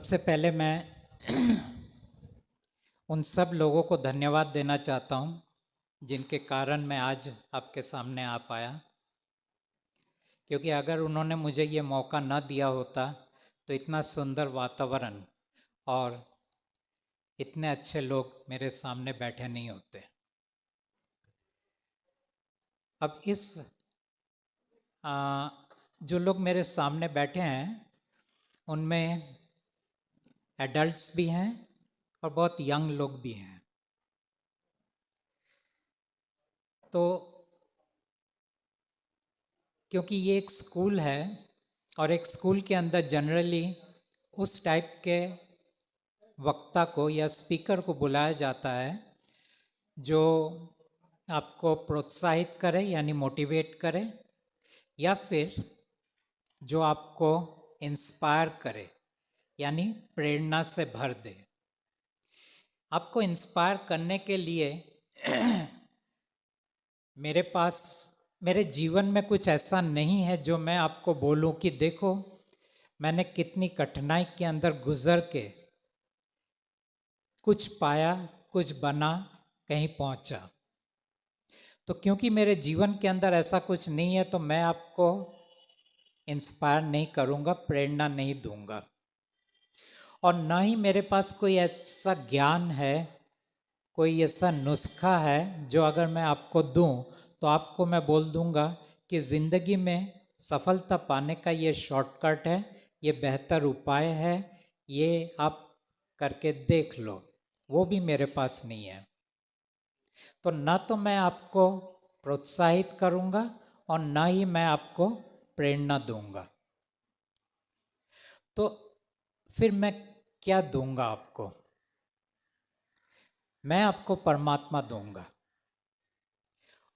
सबसे पहले मैं उन सब लोगों को धन्यवाद देना चाहता हूँ जिनके कारण मैं आज आपके सामने आ पाया, क्योंकि अगर उन्होंने मुझे ये मौका न दिया होता तो इतना सुंदर वातावरण और इतने अच्छे लोग मेरे सामने बैठे नहीं होते। अब जो लोग मेरे सामने बैठे हैं उनमें एडल्ट्स भी हैं और बहुत यंग लोग भी हैं। तो क्योंकि ये एक स्कूल है और एक स्कूल के अंदर जनरली उस टाइप के वक्ता को या स्पीकर को बुलाया जाता है जो आपको प्रोत्साहित करे यानी मोटिवेट करे, या फिर जो आपको इंस्पायर करे यानी प्रेरणा से भर दे। आपको इंस्पायर करने के लिए मेरे जीवन में कुछ ऐसा नहीं है जो मैं आपको बोलूं कि देखो मैंने कितनी कठिनाई के अंदर गुजर के कुछ पाया, कुछ बना, कहीं पहुंचा। तो क्योंकि मेरे जीवन के अंदर ऐसा कुछ नहीं है तो मैं आपको इंस्पायर नहीं करूंगा, प्रेरणा नहीं दूंगा। और ना ही मेरे पास कोई ऐसा ज्ञान है, कोई ऐसा नुस्खा है जो अगर मैं आपको दूं तो आपको मैं बोल दूंगा कि ज़िंदगी में सफलता पाने का ये शॉर्टकट है, ये बेहतर उपाय है, ये आप करके देख लो। वो भी मेरे पास नहीं है। तो ना तो मैं आपको प्रोत्साहित करूंगा और ना ही मैं आपको प्रेरणा दूंगा। तो फिर मैं क्या दूंगा आपको? मैं आपको परमात्मा दूंगा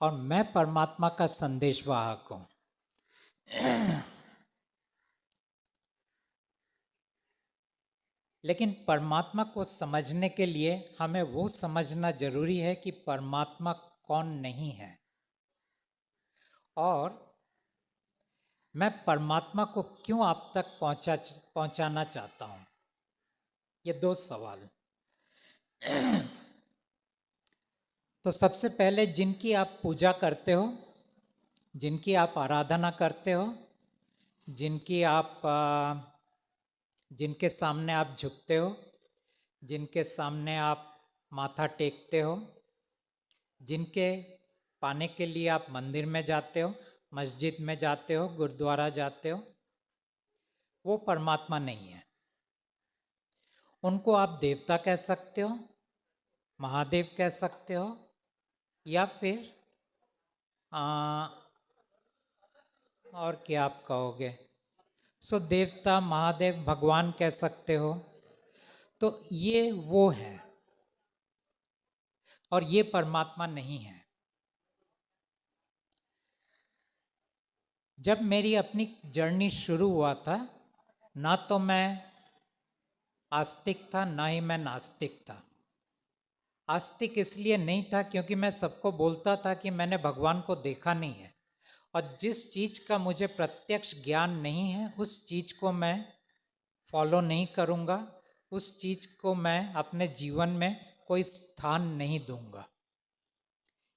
और मैं परमात्मा का संदेशवाहक हूं। लेकिन परमात्मा को समझने के लिए हमें वो समझना जरूरी है कि परमात्मा कौन नहीं है। और मैं परमात्मा को क्यों आप तक पहुंचाना चाहता हूं। ये दो सवाल। तो सबसे पहले जिनकी आप पूजा करते हो, जिनकी आप आराधना करते हो, जिनके सामने आप झुकते हो, जिनके सामने आप माथा टेकते हो, जिनके पाने के लिए आप मंदिर में जाते हो, मस्जिद में जाते हो, गुरुद्वारा जाते हो, वो परमात्मा नहीं है। उनको आप देवता कह सकते हो, महादेव कह सकते हो, या फिर और क्या आप कहोगे? सो देवता, महादेव, भगवान कह सकते हो। तो ये वो है और ये परमात्मा नहीं है। जब मेरी अपनी जर्नी शुरू हुआ था, ना तो मैं आस्तिक था ना ही मैं नास्तिक था। आस्तिक इसलिए नहीं था क्योंकि मैं सबको बोलता था कि मैंने भगवान को देखा नहीं है और जिस चीज का मुझे प्रत्यक्ष ज्ञान नहीं है उस चीज को मैं फॉलो नहीं करूँगा, उस चीज को मैं अपने जीवन में कोई स्थान नहीं दूंगा।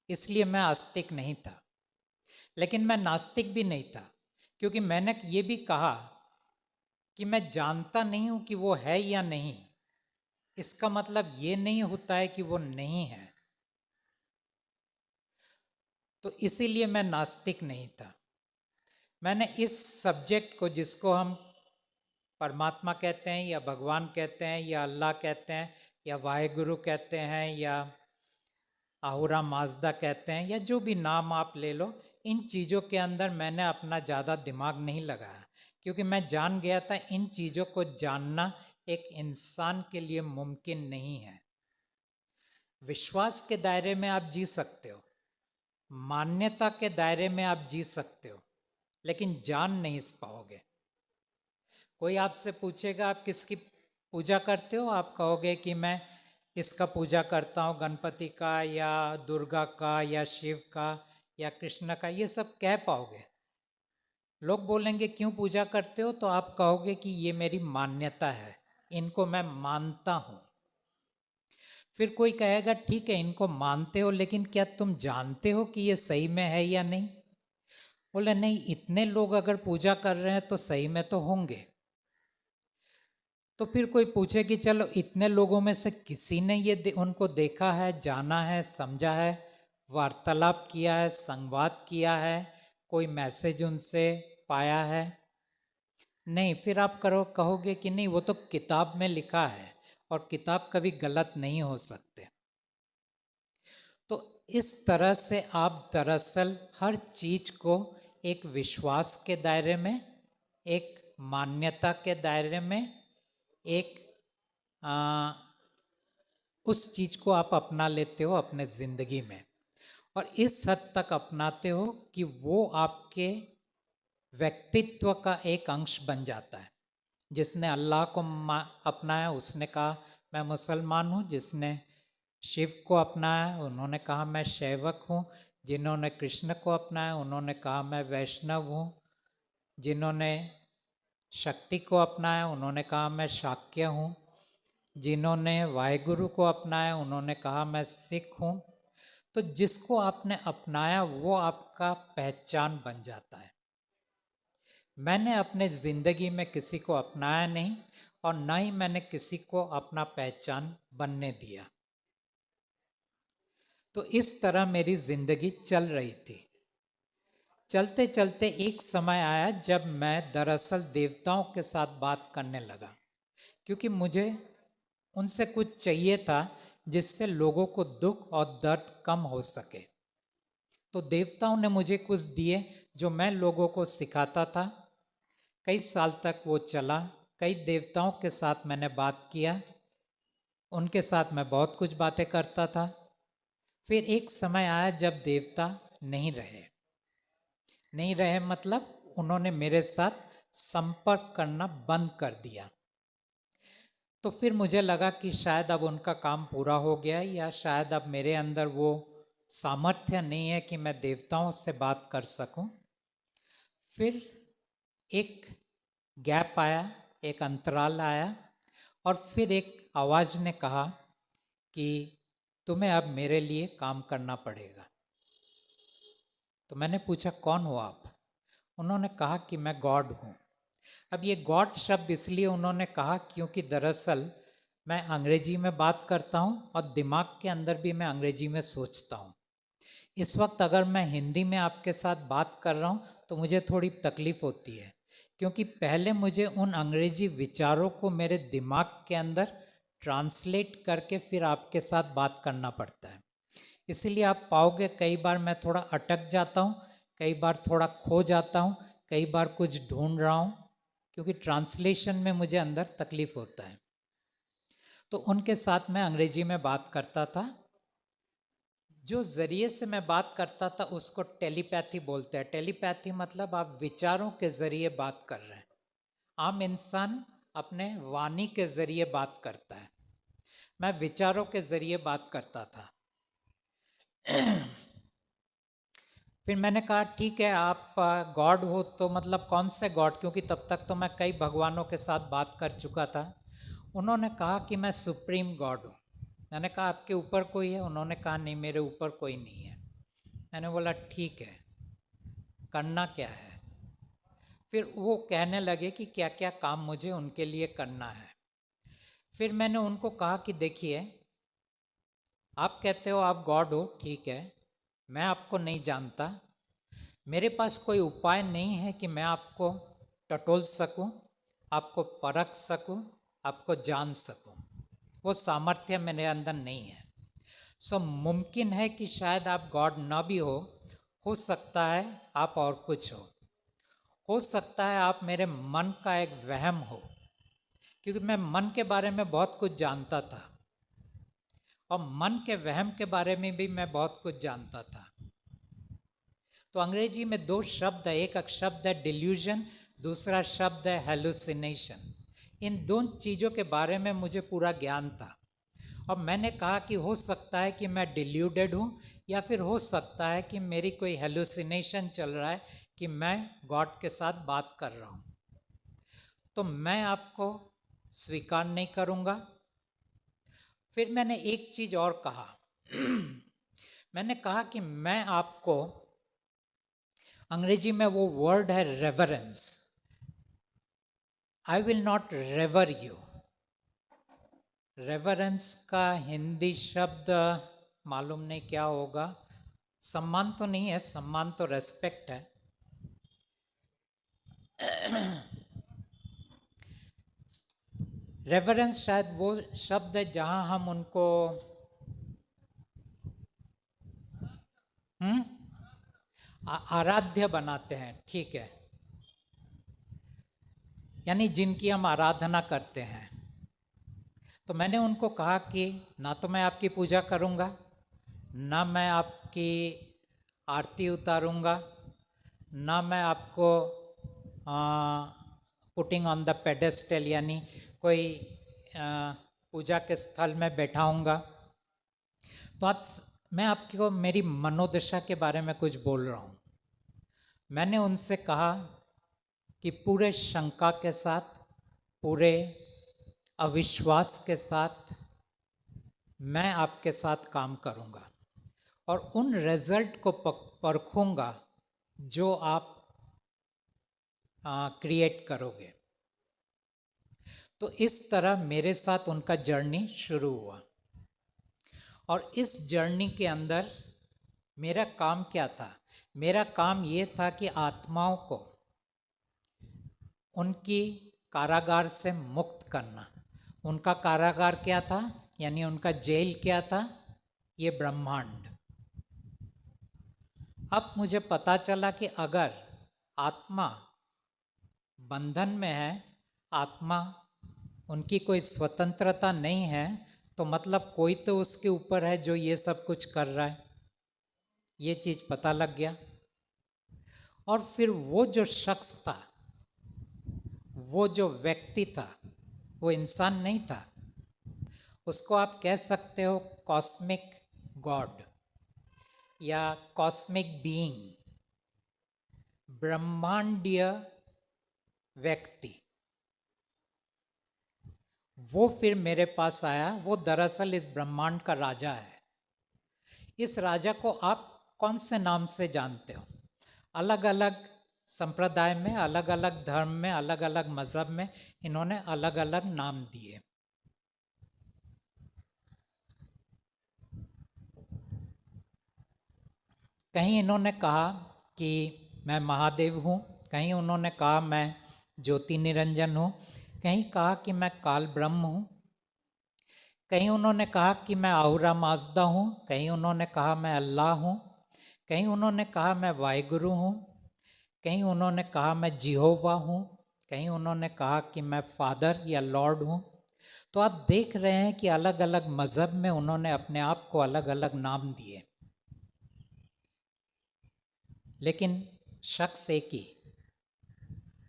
इसलिए मैं आस्तिक नहीं था। लेकिन मैं नास्तिक भी नहीं था क्योंकि मैंने ये भी कहा कि मैं जानता नहीं हूं कि वो है या नहीं, इसका मतलब ये नहीं होता है कि वो नहीं है। तो इसीलिए मैं नास्तिक नहीं था। मैंने इस सब्जेक्ट को, जिसको हम परमात्मा कहते हैं या भगवान कहते हैं या अल्लाह कहते हैं या वाहेगुरु कहते हैं या आहुरा माजदा कहते हैं या जो भी नाम आप ले लो, इन चीज़ों के अंदर मैंने अपना ज़्यादा दिमाग नहीं लगाया क्योंकि मैं जान गया था इन चीज़ों को जानना एक इंसान के लिए मुमकिन नहीं है। विश्वास के दायरे में आप जी सकते हो, मान्यता के दायरे में आप जी सकते हो, लेकिन जान नहीं पाओगे। कोई आपसे पूछेगा आप किसकी पूजा करते हो, आप कहोगे कि मैं इसका पूजा करता हूँ, गणपति का या दुर्गा का या शिव का या कृष्ण का, ये सब कह पाओगे। लोग बोलेंगे क्यों पूजा करते हो, तो आप कहोगे कि ये मेरी मान्यता है, इनको मैं मानता हूं। फिर कोई कहेगा ठीक है इनको मानते हो, लेकिन क्या तुम जानते हो कि ये सही में है या नहीं? बोले नहीं, इतने लोग अगर पूजा कर रहे हैं तो सही में तो होंगे। तो फिर कोई पूछे कि चलो इतने लोगों में से किसी ने ये उनको देखा है, जाना है, समझा है, वार्तालाप किया है, संवाद किया है, कोई मैसेज उनसे पाया है? नहीं। फिर आप कहोगे कि नहीं वो तो किताब में लिखा है और किताब कभी गलत नहीं हो सकते। तो इस तरह से आप दरअसल हर चीज को एक विश्वास के दायरे में, एक मान्यता के दायरे में, एक उस चीज को आप अपना लेते हो अपने जिंदगी में, और इस हद तक अपनाते हो कि वो आपके व्यक्तित्व का एक अंश बन जाता है। जिसने अल्लाह को अपनाया उसने कहा मैं मुसलमान हूँ, जिसने शिव को अपनाया उन्होंने कहा मैं शैवक हूँ, जिन्होंने कृष्ण को अपनाया उन्होंने कहा मैं वैष्णव हूँ, जिन्होंने शक्ति को अपनाया उन्होंने कहा मैं शाक्य हूँ, जिन्होंने वाहेगुरु को अपनाया उन्होंने कहा मैं सिख हूँ। तो जिसको आपने अपनाया वो आपका पहचान बन जाता है। मैंने अपने जिंदगी में किसी को अपनाया नहीं और ना ही मैंने किसी को अपना पहचान बनने दिया। तो इस तरह मेरी जिंदगी चल रही थी। चलते चलते एक समय आया जब मैं दरअसल देवताओं के साथ बात करने लगा, क्योंकि मुझे उनसे कुछ चाहिए था जिससे लोगों को दुख और दर्द कम हो सके। तो देवताओं ने मुझे कुछ दिए जो मैं लोगों को सिखाता था। कई साल तक वो चला। कई देवताओं के साथ मैंने बात किया, उनके साथ मैं बहुत कुछ बातें करता था। फिर एक समय आया जब देवता नहीं रहे मतलब उन्होंने मेरे साथ संपर्क करना बंद कर दिया। तो फिर मुझे लगा कि शायद अब उनका काम पूरा हो गया, या शायद अब मेरे अंदर वो सामर्थ्य नहीं है कि मैं देवताओं से बात कर सकूं। फिर एक गैप आया, एक अंतराल आया, और फिर एक आवाज ने कहा कि तुम्हें अब मेरे लिए काम करना पड़ेगा। तो मैंने पूछा कौन हो आप? उन्होंने कहा कि मैं गॉड हूँ। अब ये गॉड शब्द इसलिए उन्होंने कहा क्योंकि दरअसल मैं अंग्रेजी में बात करता हूँ और दिमाग के अंदर भी मैं अंग्रेजी में सोचता हूँ। इस वक्त अगर मैं हिंदी में आपके साथ बात कर रहा हूँ तो मुझे थोड़ी तकलीफ होती है, क्योंकि पहले मुझे उन अंग्रेजी विचारों को मेरे दिमाग के अंदर ट्रांसलेट करके फिर आपके साथ बात करना पड़ता है। इसीलिए आप पाओगे कई बार मैं थोड़ा अटक जाता हूँ, कई बार थोड़ा खो जाता हूँ, कई बार कुछ ढूंढ रहा हूँ, क्योंकि ट्रांसलेशन में मुझे अंदर तकलीफ होता है। तो उनके साथ मैं अंग्रेजी में बात करता था। जो जरिए से मैं बात करता था उसको टेलीपैथी बोलते हैं। टेलीपैथी मतलब आप विचारों के जरिए बात कर रहे हैं। आम इंसान अपने वाणी के जरिए बात करता है, मैं विचारों के जरिए बात करता था। फिर मैंने कहा ठीक है आप गॉड हो तो मतलब कौन से गॉड, क्योंकि तब तक तो मैं कई भगवानों के साथ बात कर चुका था। उन्होंने कहा कि मैं सुप्रीम गॉड हूँ। मैंने कहा आपके ऊपर कोई है? उन्होंने कहा नहीं मेरे ऊपर कोई नहीं है। मैंने बोला ठीक है, करना क्या है? फिर वो कहने लगे कि क्या क्या काम मुझे उनके लिए करना है। फिर मैंने उनको कहा कि देखिए आप कहते हो आप गॉड हो, ठीक है, मैं आपको नहीं जानता, मेरे पास कोई उपाय नहीं है कि मैं आपको टटोल सकूं, आपको परख सकूं, आपको जान सकूं। वो सामर्थ्य मेरे अंदर नहीं है। सो मुमकिन है कि शायद आप गॉड ना भी हो सकता है आप और कुछ हो सकता है आप मेरे मन का एक वहम हो, क्योंकि मैं मन के बारे में बहुत कुछ जानता था और मन के वहम के बारे में भी मैं बहुत कुछ जानता था। तो अंग्रेजी में दो शब्द है, एक शब्द है डिल्यूजन, दूसरा शब्द है हेलुसिनेशन। इन दोनों चीज़ों के बारे में मुझे पूरा ज्ञान था और मैंने कहा कि हो सकता है कि मैं डिल्यूडेड हूँ, या फिर हो सकता है कि मेरी कोई हेलुसिनेशन चल रहा है कि मैं गॉड के साथ बात कर रहा हूँ। तो मैं आपको स्वीकार नहीं करूँगा। फिर मैंने एक चीज़ और कहा मैंने कहा कि मैं आपको, अंग्रेजी में वो वर्ड है reverence, I will not revere you. Reverence का हिंदी शब्द मालूम नहीं क्या होगा, सम्मान तो नहीं है, सम्मान तो रेस्पेक्ट है। रेवरेंस शायद वो शब्द है जहां हम उनको आराध्य बनाते हैं, ठीक है, यानी जिनकी हम आराधना करते हैं। तो मैंने उनको कहा कि ना तो मैं आपकी पूजा करूंगा, ना मैं आपकी आरती उतारूंगा, ना मैं आपको पुटिंग ऑन द पेडेस्टल यानी कोई पूजा के स्थल में बैठाऊंगा। तो मैं आपको मेरी मनोदशा के बारे में कुछ बोल रहा हूँ। मैंने उनसे कहा कि पूरे शंका के साथ, पूरे अविश्वास के साथ मैं आपके साथ काम करूंगा और उन रिजल्ट को परखूंगा जो आप क्रिएट करोगे। तो इस तरह मेरे साथ उनका जर्नी शुरू हुआ और इस जर्नी के अंदर मेरा काम क्या था? मेरा काम ये था कि आत्माओं को उनकी कारागार से मुक्त करना। उनका कारागार क्या था, यानी उनका जेल क्या था? ये ब्रह्मांड। अब मुझे पता चला कि अगर आत्मा बंधन में है, आत्मा उनकी कोई स्वतंत्रता नहीं है, तो मतलब कोई तो उसके ऊपर है जो ये सब कुछ कर रहा है। ये चीज़ पता लग गया। और फिर वो जो शख्स था, वो जो व्यक्ति था, वो इंसान नहीं था, उसको आप कह सकते हो कॉस्मिक गॉड या कॉस्मिक बीइंग, ब्रह्मांडीय व्यक्ति। वो फिर मेरे पास आया। वो दरअसल इस ब्रह्मांड का राजा है। इस राजा को आप कौन से नाम से जानते हो? अलग अलग संप्रदाय में, अलग अलग धर्म में, अलग अलग मजहब में इन्होंने अलग अलग नाम दिए। कहीं इन्होंने कहा कि मैं महादेव हूँ, कहीं उन्होंने कहा मैं ज्योति निरंजन हूँ, कहीं कहा कि मैं काल ब्रह्म हूँ, कहीं उन्होंने कहा कि मैं आहुरा माजदा हूँ, कहीं उन्होंने कहा मैं अल्लाह हूँ, कहीं उन्होंने कहा मैं वाहिगुरु हूँ, कहीं उन्होंने कहा मैं जिहोवा हूँ, कहीं उन्होंने कहा कि मैं फादर या लॉर्ड हूँ। तो आप देख रहे हैं कि अलग अलग मज़हब में उन्होंने अपने आप को अलग अलग नाम दिए, लेकिन शख्स एक ही,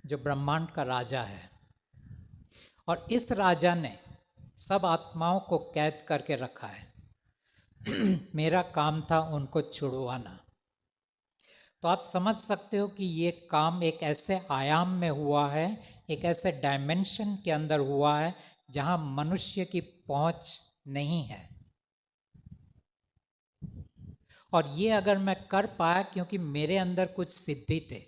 जो ब्रह्मांड का राजा है। और इस राजा ने सब आत्माओं को कैद करके रखा है। मेरा काम था उनको छुड़वाना। तो आप समझ सकते हो कि ये काम एक ऐसे आयाम में हुआ है, एक ऐसे डायमेंशन के अंदर हुआ है जहां मनुष्य की पहुंच नहीं है। और ये अगर मैं कर पाया क्योंकि मेरे अंदर कुछ सिद्धि थे।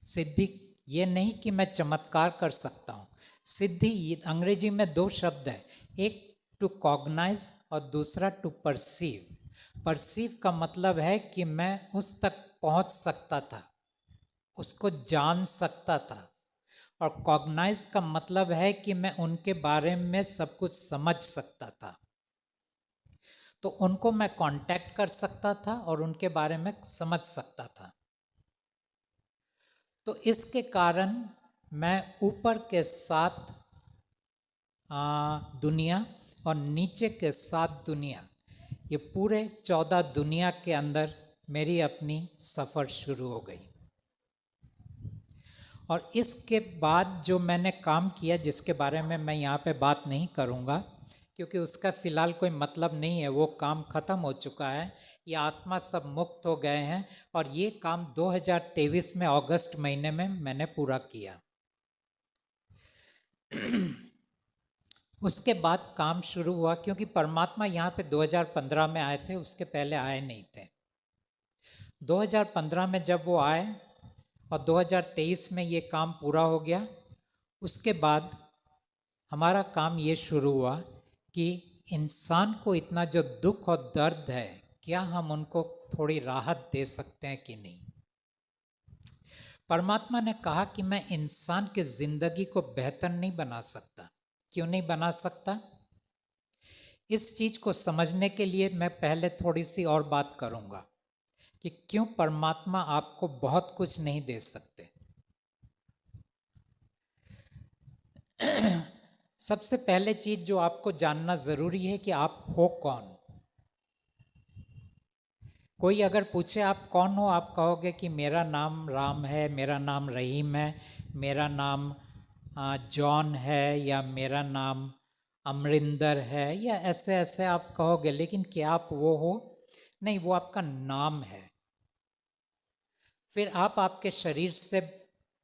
सिद्धि ये नहीं कि मैं चमत्कार कर सकता हूँ। सिद्धि अंग्रेजी में दो शब्द है, एक टू कॉग्नाइज और दूसरा टू परसीव। परसीव का मतलब है कि मैं उस तक पहुँच सकता था, उसको जान सकता था। और कॉग्नाइज का मतलब है कि मैं उनके बारे में सब कुछ समझ सकता था। तो उनको मैं कांटेक्ट कर सकता था और उनके बारे में समझ सकता था। तो इसके कारण मैं ऊपर के 7 दुनिया और नीचे के 7 दुनिया, ये पूरे 14 दुनिया के अंदर मेरी अपनी सफ़र शुरू हो गई। और इसके बाद जो मैंने काम किया, जिसके बारे में मैं यहाँ पे बात नहीं करूँगा क्योंकि उसका फ़िलहाल कोई मतलब नहीं है, वो काम ख़त्म हो चुका है। ये आत्मा सब मुक्त हो गए हैं और ये काम 2023 में अगस्त महीने में मैंने पूरा किया। उसके बाद काम शुरू हुआ, क्योंकि परमात्मा यहाँ पे 2015 में आए थे, उसके पहले आए नहीं थे। 2015 में जब वो आए और 2023 में ये काम पूरा हो गया, उसके बाद हमारा काम ये शुरू हुआ कि इंसान को इतना जो दुख और दर्द है, क्या हम उनको थोड़ी राहत दे सकते हैं कि नहीं। परमात्मा ने कहा कि मैं इंसान की जिंदगी को बेहतर नहीं बना सकता। क्यों नहीं बना सकता? इस चीज को समझने के लिए मैं पहले थोड़ी सी और बात करूंगा कि क्यों परमात्मा आपको बहुत कुछ नहीं दे सकते। सबसे पहले चीज जो आपको जानना जरूरी है कि आप हो कौन। कोई अगर पूछे आप कौन हो, आप कहोगे कि मेरा नाम राम है, मेरा नाम रहीम है, मेरा नाम जॉन है, या मेरा नाम अमरिंदर है, या ऐसे ऐसे आप कहोगे। लेकिन क्या आप वो हो? नहीं, वो आपका नाम है। फिर आप आपके शरीर से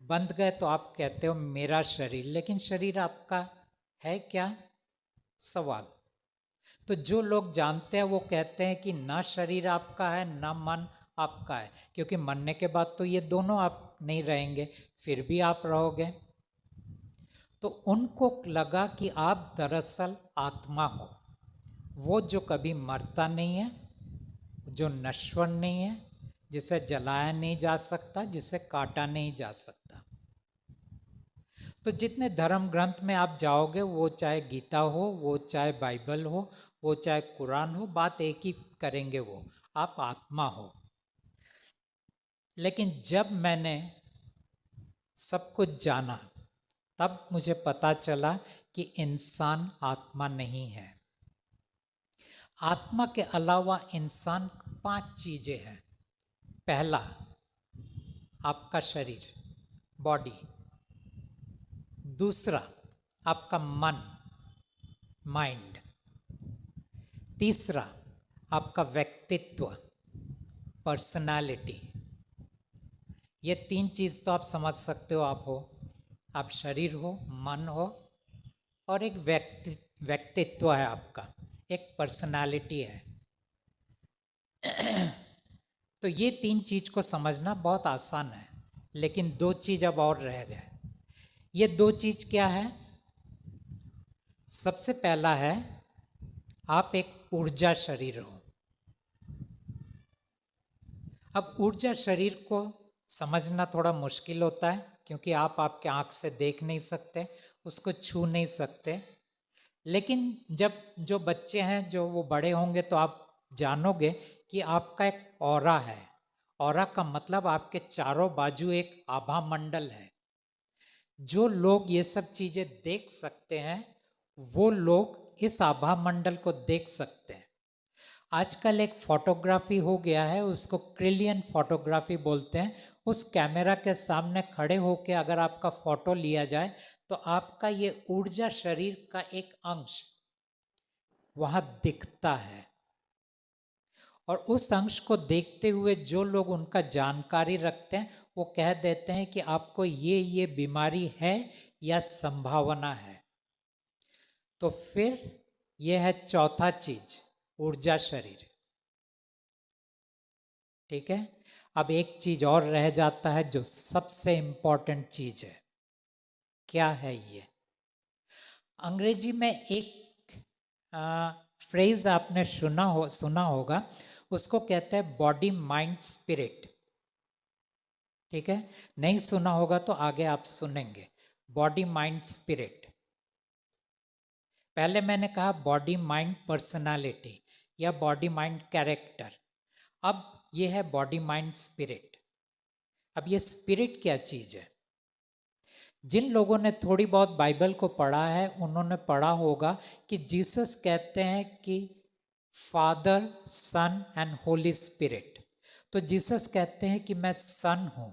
बंध गए तो आप कहते हो मेरा शरीर, लेकिन शरीर आपका है क्या? सवाल। तो जो लोग जानते हैं वो कहते हैं कि ना शरीर आपका है ना मन आपका है, क्योंकि मरने के बाद तो ये दोनों आप नहीं रहेंगे, फिर भी आप रहोगे। तो उनको लगा कि आप दरअसल आत्मा हो, वो जो कभी मरता नहीं है, जो नश्वर नहीं है, जिसे जलाया नहीं जा सकता, जिसे काटा नहीं जा सकता। तो जितने धर्म ग्रंथ में आप जाओगे, वो चाहे गीता हो, वो चाहे बाइबल हो, वो चाहे कुरान हो, बात एक ही करेंगे, वो आप आत्मा हो। लेकिन जब मैंने सब कुछ जाना, तब मुझे पता चला कि इंसान आत्मा नहीं है। आत्मा के अलावा इंसान 5 चीजें हैं। पहला, आपका शरीर, बॉडी। दूसरा, आपका मन, माइंड। तीसरा, आपका व्यक्तित्व, पर्सनालिटी। ये 3 चीज तो आप समझ सकते हो आप हो। आप शरीर हो, मन हो, और एक व्यक्तित्व है आपका, एक पर्सनालिटी है। तो ये 3 चीज को समझना बहुत आसान है, लेकिन 2 चीज अब और रह गए। ये 2 चीज क्या है? सबसे पहला है, आप एक ऊर्जा शरीर हो। अब ऊर्जा शरीर को समझना थोड़ा मुश्किल होता है, क्योंकि आप आपके आंख से देख नहीं सकते, उसको छू नहीं सकते। लेकिन जब जो बच्चे हैं, जो वो बड़े होंगे, तो आप जानोगे कि आपका एक ऑरा है। ऑरा का मतलब आपके चारों बाजू एक आभा मंडल है। जो लोग ये सब चीजें देख सकते हैं, वो लोग इस आभा मंडल को देख सकते हैं। आजकल एक फोटोग्राफी हो गया है, उसको क्रिलियन फोटोग्राफी बोलते हैं। उस कैमरा के सामने खड़े होकर अगर आपका फोटो लिया जाए, तो आपका ये ऊर्जा शरीर का एक अंश वहां दिखता है। और उस अंश को देखते हुए जो लोग उनका जानकारी रखते हैं, वो कह देते हैं कि आपको ये बीमारी है या संभावना है। तो फिर ये है चौथा चीज, ऊर्जा शरीर। ठीक है। अब एक चीज और रह जाता है, जो सबसे इंपॉर्टेंट चीज है। क्या है ये? अंग्रेजी में एक फ्रेज आपने सुना होगा, उसको कहते हैं बॉडी माइंड स्पिरिट। ठीक है। नहीं सुना होगा तो आगे आप सुनेंगे। Body mind spirit. पहले मैंने कहा बॉडी माइंड पर्सनालिटी या बॉडी माइंड कैरेक्टर। अब ये है बॉडी माइंड स्पिरिट। अब ये स्पिरिट क्या चीज है? जिन लोगों ने थोड़ी बहुत बाइबल को पढ़ा है, उन्होंने पढ़ा होगा कि जीसस कहते हैं कि father, son and holy spirit. तो जीसस कहते हैं कि मैं सन हूं,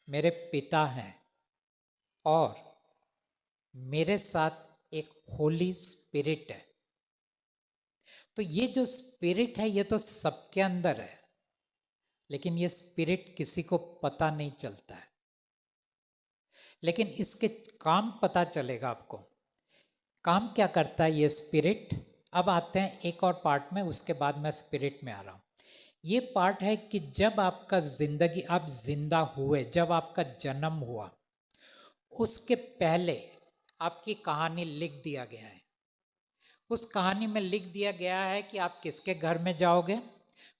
मेरे पिता हैं, और मेरे साथ एक होली स्पिरिट है। तो ये जो स्पिरिट है, ये तो सबके अंदर है, लेकिन ये स्पिरिट किसी को पता नहीं चलता है। लेकिन इसके काम पता चलेगा आपको। काम क्या करता है ये स्पिरिट? अब आते हैं एक और पार्ट में, उसके बाद मैं स्पिरिट में आ रहा हूँ। ये पार्ट है कि जब आपका जिंदगी, आप जिंदा हुए, जब आपका जन्म हुआ, उसके पहले आपकी कहानी लिख दिया गया है। उस कहानी में लिख दिया गया है कि आप किसके घर में जाओगे,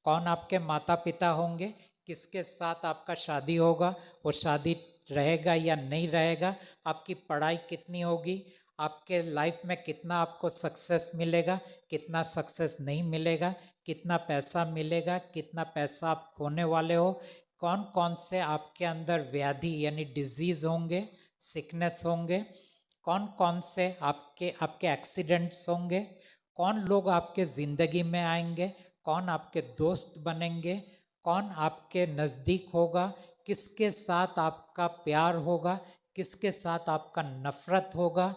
कौन आपके माता पिता होंगे, किसके साथ आपका शादी होगा, वो शादी रहेगा या नहीं रहेगा, आपकी पढ़ाई कितनी होगी, आपके लाइफ में कितना आपको सक्सेस मिलेगा, कितना सक्सेस नहीं मिलेगा, कितना पैसा मिलेगा, कितना पैसा आप खोने वाले हो, कौन कौन से आपके अंदर व्याधि यानी डिजीज होंगे, सिकनेस होंगे, कौन कौन से आपके आपके एक्सीडेंट्स होंगे, कौन लोग आपके ज़िंदगी में आएंगे, कौन आपके दोस्त बनेंगे, कौन आपके नज़दीक होगा, किसके साथ आपका प्यार होगा, किसके साथ आपका नफ़रत होगा,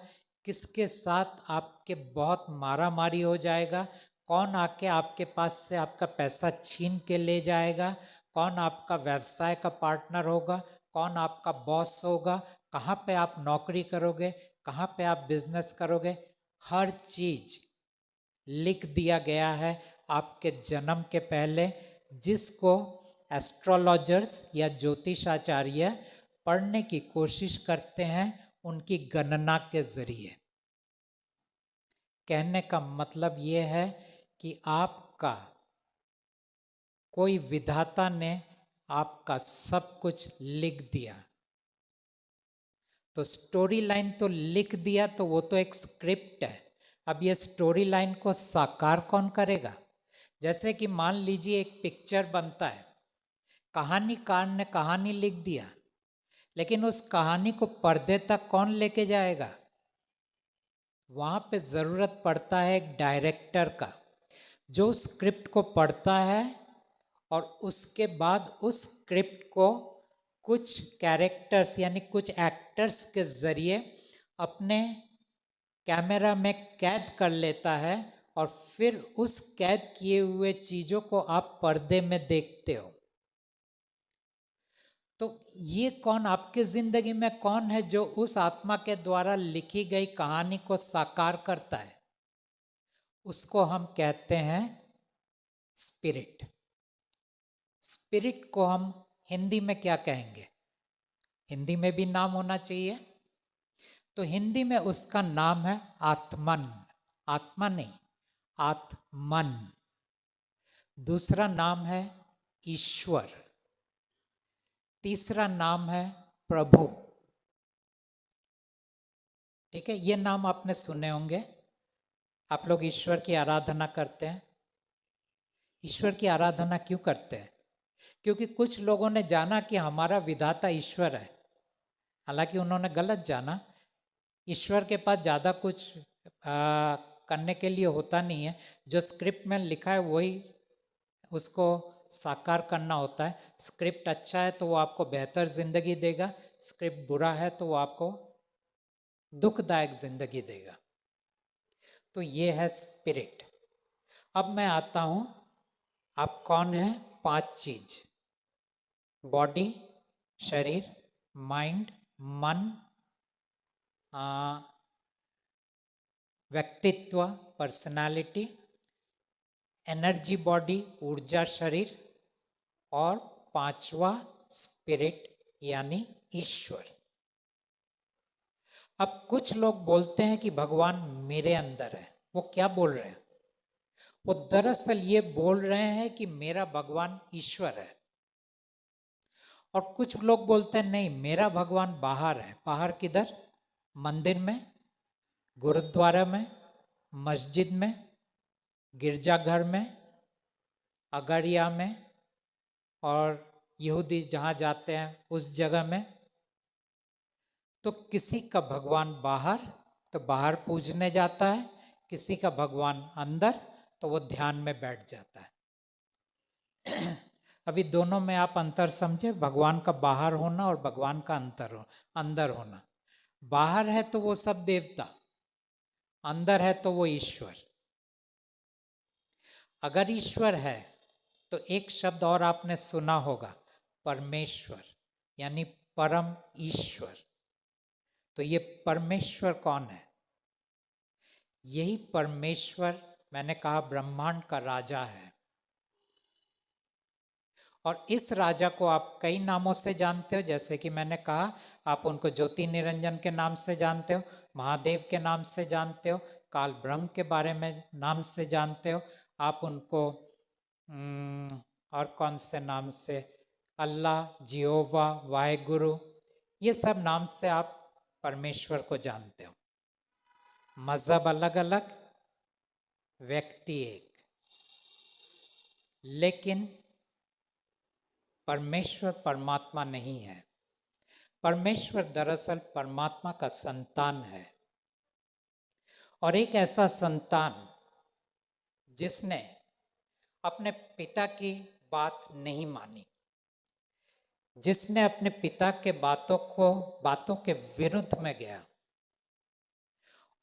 किसके साथ आपके बहुत मारा मारी हो जाएगा, कौन आके आपके पास से आपका पैसा छीन के ले जाएगा, कौन आपका व्यवसाय का पार्टनर होगा, कौन आपका बॉस होगा, कहाँ पे आप नौकरी करोगे, कहाँ पे आप बिजनेस करोगे, हर चीज लिख दिया गया है आपके जन्म के पहले, जिसको एस्ट्रोलॉजर्स या ज्योतिषाचार्य पढ़ने की कोशिश करते हैं उनकी गणना के जरिए। कहने का मतलब ये है कि आपका कोई विधाता ने आपका सब कुछ लिख दिया। तो स्टोरी लाइन तो लिख दिया, तो वो तो एक स्क्रिप्ट है। अब ये स्टोरी लाइन को साकार कौन करेगा? जैसे कि मान लीजिए एक पिक्चर बनता है, कहानीकार ने कहानी लिख दिया, लेकिन उस कहानी को पर्दे तक कौन लेके जाएगा? वहाँ पे ज़रूरत पड़ता है एक डायरेक्टर का, जो स्क्रिप्ट को पढ़ता है और उसके बाद उस स्क्रिप्ट को कुछ कैरेक्टर्स यानी कुछ एक्टर्स के ज़रिए अपने कैमरा में कैद कर लेता है, और फिर उस कैद किए हुए चीज़ों को आप पर्दे में देखते हो। तो ये कौन आपके जिंदगी में कौन है जो उस आत्मा के द्वारा लिखी गई कहानी को साकार करता है? उसको हम कहते हैं स्पिरिट। स्पिरिट को हम हिंदी में क्या कहेंगे? हिंदी में भी नाम होना चाहिए, तो हिंदी में उसका नाम है आत्मन। आत्मा नहीं, आत्मन। दूसरा नाम है ईश्वर। तीसरा नाम है प्रभु। ठीक है, ये नाम आपने सुने होंगे। आप लोग ईश्वर की आराधना करते हैं। ईश्वर की आराधना क्यों करते हैं? क्योंकि कुछ लोगों ने जाना कि हमारा विधाता ईश्वर है, हालांकि उन्होंने गलत जाना। ईश्वर के पास ज़्यादा कुछ करने के लिए होता नहीं है। जो स्क्रिप्ट में लिखा है वही उसको साकार करना होता है। स्क्रिप्ट अच्छा है तो वो आपको बेहतर जिंदगी देगा, स्क्रिप्ट बुरा है तो वो आपको दुखदायक जिंदगी देगा। तो ये है स्पिरिट। अब मैं आता हूँ, आप कौन है? 5 चीज: बॉडी, शरीर, माइंड, मन, व्यक्तित्व, पर्सनालिटी, एनर्जी बॉडी, ऊर्जा शरीर, और 5वां स्पिरिट यानी ईश्वर। अब कुछ लोग बोलते हैं कि भगवान मेरे अंदर है। वो क्या बोल रहे हैं? वो दरअसल ये बोल रहे हैं कि मेरा भगवान ईश्वर है। और कुछ लोग बोलते हैं नहीं, मेरा भगवान बाहर है। बाहर किधर? मंदिर में, गुरुद्वारा में, मस्जिद में, गिरजाघर में, अगड़िया में, और यहूदी जहाँ जाते हैं उस जगह में। तो किसी का भगवान बाहर तो बाहर पूजने जाता है, किसी का भगवान अंदर तो वो ध्यान में बैठ जाता है। अभी दोनों में आप अंतर समझे, भगवान का बाहर होना और भगवान का अंदर होना। बाहर है तो वो सब देवता, अंदर है तो वो ईश्वर। अगर ईश्वर है तो एक शब्द और आपने सुना होगा, परमेश्वर, यानी परम ईश्वर। तो ये परमेश्वर कौन है? यही परमेश्वर, मैंने कहा, ब्रह्मांड का राजा है। और इस राजा को आप कई नामों से जानते हो, जैसे कि मैंने कहा, आप उनको ज्योति निरंजन के नाम से जानते हो, महादेव के नाम से जानते हो, काल ब्रह्म के बारे में नाम से जानते हो, आप उनको और कौन से नाम से, अल्लाह, जिहोवा, वाहेगुरु, ये सब नाम से आप परमेश्वर को जानते हो। मजहब अलग अलग, व्यक्ति एक, लेकिन परमेश्वर परमात्मा नहीं है। परमेश्वर दरअसल परमात्मा का संतान है, और एक ऐसा संतान जिसने अपने पिता की बात नहीं मानी, जिसने अपने पिता के बातों के विरुद्ध में गया,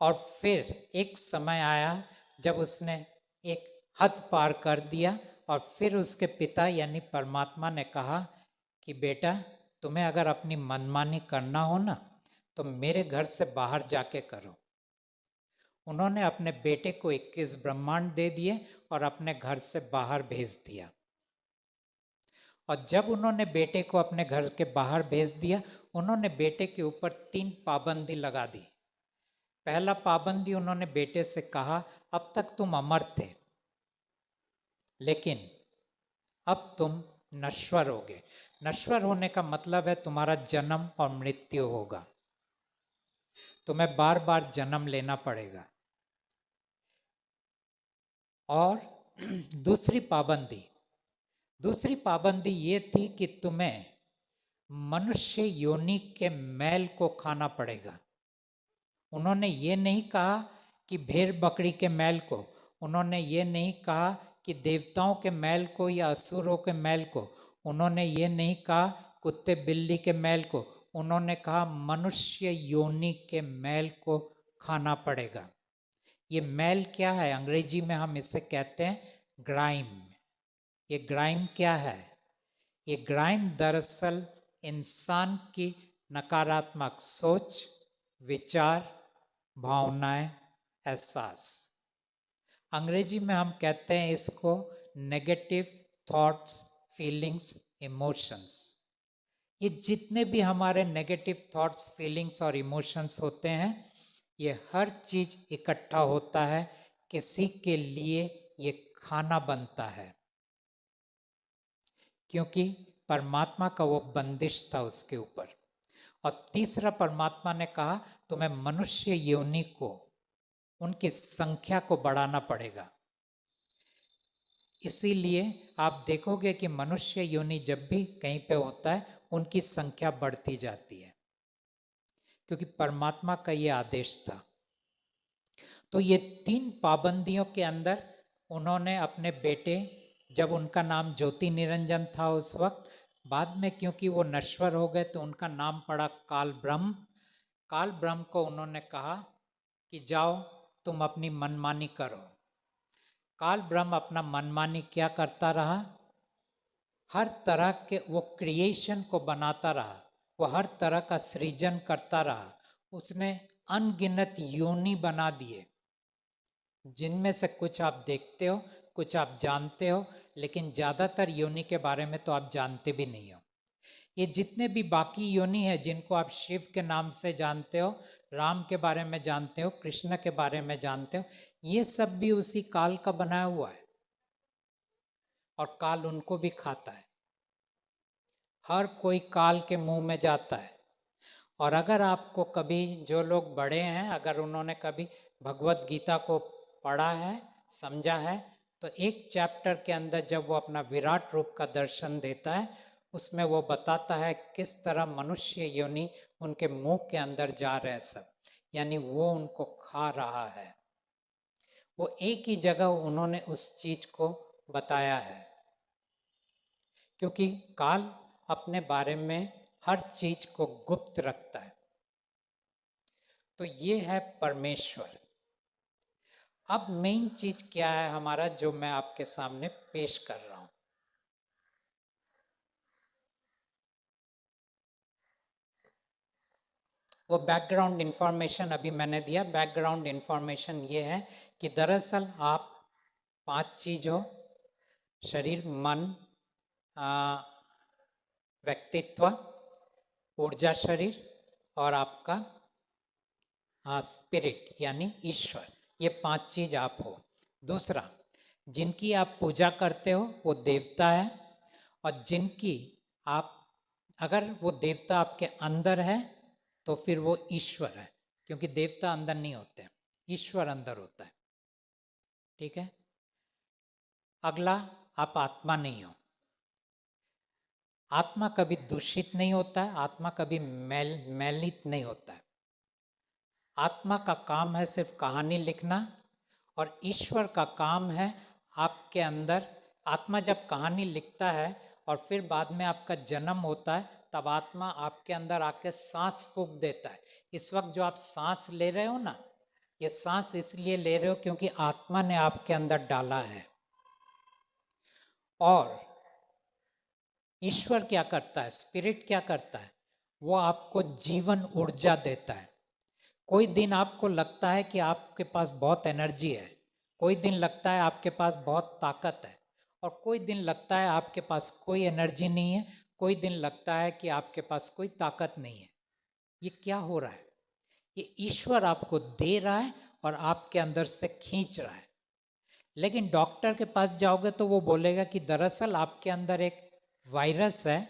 और फिर एक समय आया जब उसने एक हद पार कर दिया, और फिर उसके पिता यानी परमात्मा ने कहा कि बेटा, तुम्हें अगर अपनी मनमानी करना हो ना, तो मेरे घर से बाहर जाके करो। उन्होंने अपने बेटे को 21 ब्रह्मांड दे दिए और अपने घर से बाहर भेज दिया। और जब उन्होंने बेटे को अपने घर के बाहर भेज दिया, उन्होंने बेटे के ऊपर 3 पाबंदी लगा दी। पहला पाबंदी, उन्होंने बेटे से कहा, अब तक तुम अमर थे, लेकिन अब तुम नश्वर होगे। नश्वर होने का मतलब है तुम्हारा जन्म और मृत्यु होगा, तुम्हें बार बार जन्म लेना पड़ेगा। और दूसरी पाबंदी ये थी कि तुम्हें मनुष्य योनि के मैल को खाना पड़ेगा। उन्होंने ये नहीं कहा कि भेड़ बकरी के मैल को, उन्होंने ये नहीं कहा कि देवताओं के मैल को या असुरों के मैल को, उन्होंने ये नहीं कहा कुत्ते बिल्ली के मैल को, उन्होंने कहा मनुष्य योनि के मैल को खाना पड़ेगा। ये मैल क्या है? अंग्रेजी में हम इसे कहते हैं ग्राइम। ये ग्राइम क्या है? ये ग्राइम दरअसल इंसान की नकारात्मक सोच, विचार, भावनाएं, एहसास, अंग्रेजी में हम कहते हैं इसको नेगेटिव थॉट्स, फीलिंग्स, इमोशंस। ये जितने भी हमारे नेगेटिव थॉट्स, फीलिंग्स और इमोशंस होते हैं, ये हर चीज इकट्ठा होता है, किसी के लिए ये खाना बनता है, क्योंकि परमात्मा का वो बंदिश था उसके ऊपर। और तीसरा, परमात्मा ने कहा तुम्हें मनुष्य योनि को, उनकी संख्या को बढ़ाना पड़ेगा। इसीलिए आप देखोगे कि मनुष्य योनि जब भी कहीं पे होता है, उनकी संख्या बढ़ती जाती है, क्योंकि परमात्मा का ये आदेश था। तो ये 3 पाबंदियों के अंदर उन्होंने अपने बेटे, जब उनका नाम ज्योति निरंजन था उस वक्त, बाद में क्योंकि वो नश्वर हो गए तो उनका नाम पड़ा काल ब्रह्म। काल ब्रह्म को उन्होंने कहा कि जाओ तुम अपनी मनमानी करो। काल ब्रह्म अपना मनमानी क्या करता रहा? हर तरह के वो क्रिएशन को बनाता रहा, वो हर तरह का सृजन करता रहा। उसने अनगिनत योनि बना दिए, जिनमें से कुछ आप देखते हो, कुछ आप जानते हो, लेकिन ज्यादातर योनि के बारे में तो आप जानते भी नहीं हो। ये जितने भी बाकी योनि है जिनको आप शिव के नाम से जानते हो, राम के बारे में जानते हो, कृष्ण के बारे में जानते हो, ये सब भी उसी काल का बनाया हुआ है, और काल उनको भी खाता है। हर कोई काल के मुंह में जाता है। और अगर आपको कभी, जो लोग बड़े हैं, अगर उन्होंने कभी भगवत गीता को पढ़ा है, समझा है, तो एक चैप्टर के अंदर जब वो अपना विराट रूप का दर्शन देता है, उसमें वो बताता है किस तरह मनुष्य योनि उनके मुंह के अंदर जा रहे हैं सब, यानी वो उनको खा रहा है। वो एक ही जगह उन्होंने उस चीज को बताया है, क्योंकि काल अपने बारे में हर चीज को गुप्त रखता है। तो ये है परमेश्वर। अब मेन चीज क्या है हमारा, जो मैं आपके सामने पेश कर रहा हूं। वो बैकग्राउंड इन्फॉर्मेशन अभी मैंने दिया। बैकग्राउंड इन्फॉर्मेशन ये है कि दरअसल आप 5 चीज़ों, शरीर, मन, व्यक्तित्व, ऊर्जा शरीर और आपका स्पिरिट यानी ईश्वर, ये 5 चीज आप हो। दूसरा, जिनकी आप पूजा करते हो वो देवता है, और जिनकी आप, अगर वो देवता आपके अंदर है तो फिर वो ईश्वर है, क्योंकि देवता अंदर नहीं होते, ईश्वर अंदर होता है। ठीक है। अगला, आप आत्मा नहीं हो। आत्मा कभी दूषित नहीं होता है, आत्मा कभी मैलित नहीं होता है। आत्मा का काम है सिर्फ कहानी लिखना, और ईश्वर का काम है आपके अंदर। आत्मा जब कहानी लिखता है और फिर बाद में आपका जन्म होता है, तब आत्मा आपके अंदर आके सांस फूंक देता है। इस वक्त जो आप सांस ले रहे हो ना, ये सांस इसलिए ले रहे हो क्योंकि आत्मा ने आपके अंदर डाला है। और ईश्वर क्या करता है, स्पिरिट क्या करता है, वो आपको जीवन ऊर्जा देता है। कोई दिन आपको लगता है कि आपके पास बहुत एनर्जी है, कोई दिन लगता है आपके पास बहुत ताकत है, और कोई दिन लगता है आपके पास कोई एनर्जी नहीं है, कोई दिन लगता है कि आपके पास कोई ताकत नहीं है। ये क्या हो रहा है? ये ईश्वर आपको दे रहा है और आपके अंदर से खींच रहा है। लेकिन डॉक्टर के पास जाओगे तो वो बोलेगा कि दरअसल आपके अंदर एक वायरस है,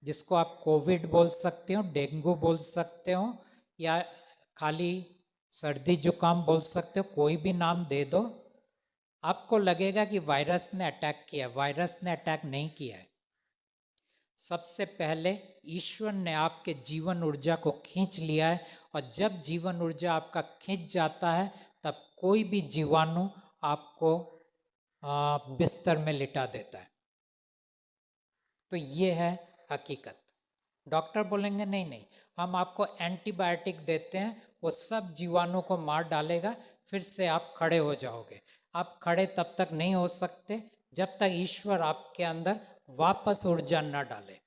जिसको आप कोविड बोल सकते हो, डेंगू बोल सकते हो, या खाली सर्दी जुकाम बोल सकते हो, कोई भी नाम दे दो। आपको लगेगा कि वायरस ने अटैक किया। वायरस ने अटैक नहीं किया है। सबसे पहले ईश्वर ने आपके जीवन ऊर्जा को खींच लिया है, और जब जीवन ऊर्जा आपका खींच जाता है तब कोई भी जीवाणु आपको बिस्तर में लिटा देता है। तो ये है हकीकत। डॉक्टर बोलेंगे नहीं नहीं, हम आपको एंटीबायोटिक देते हैं, वो सब जीवाणु को मार डालेगा, फिर से आप खड़े हो जाओगे। आप खड़े तब तक नहीं हो सकते जब तक ईश्वर आपके अंदर वापस ऊर्जा न डाले,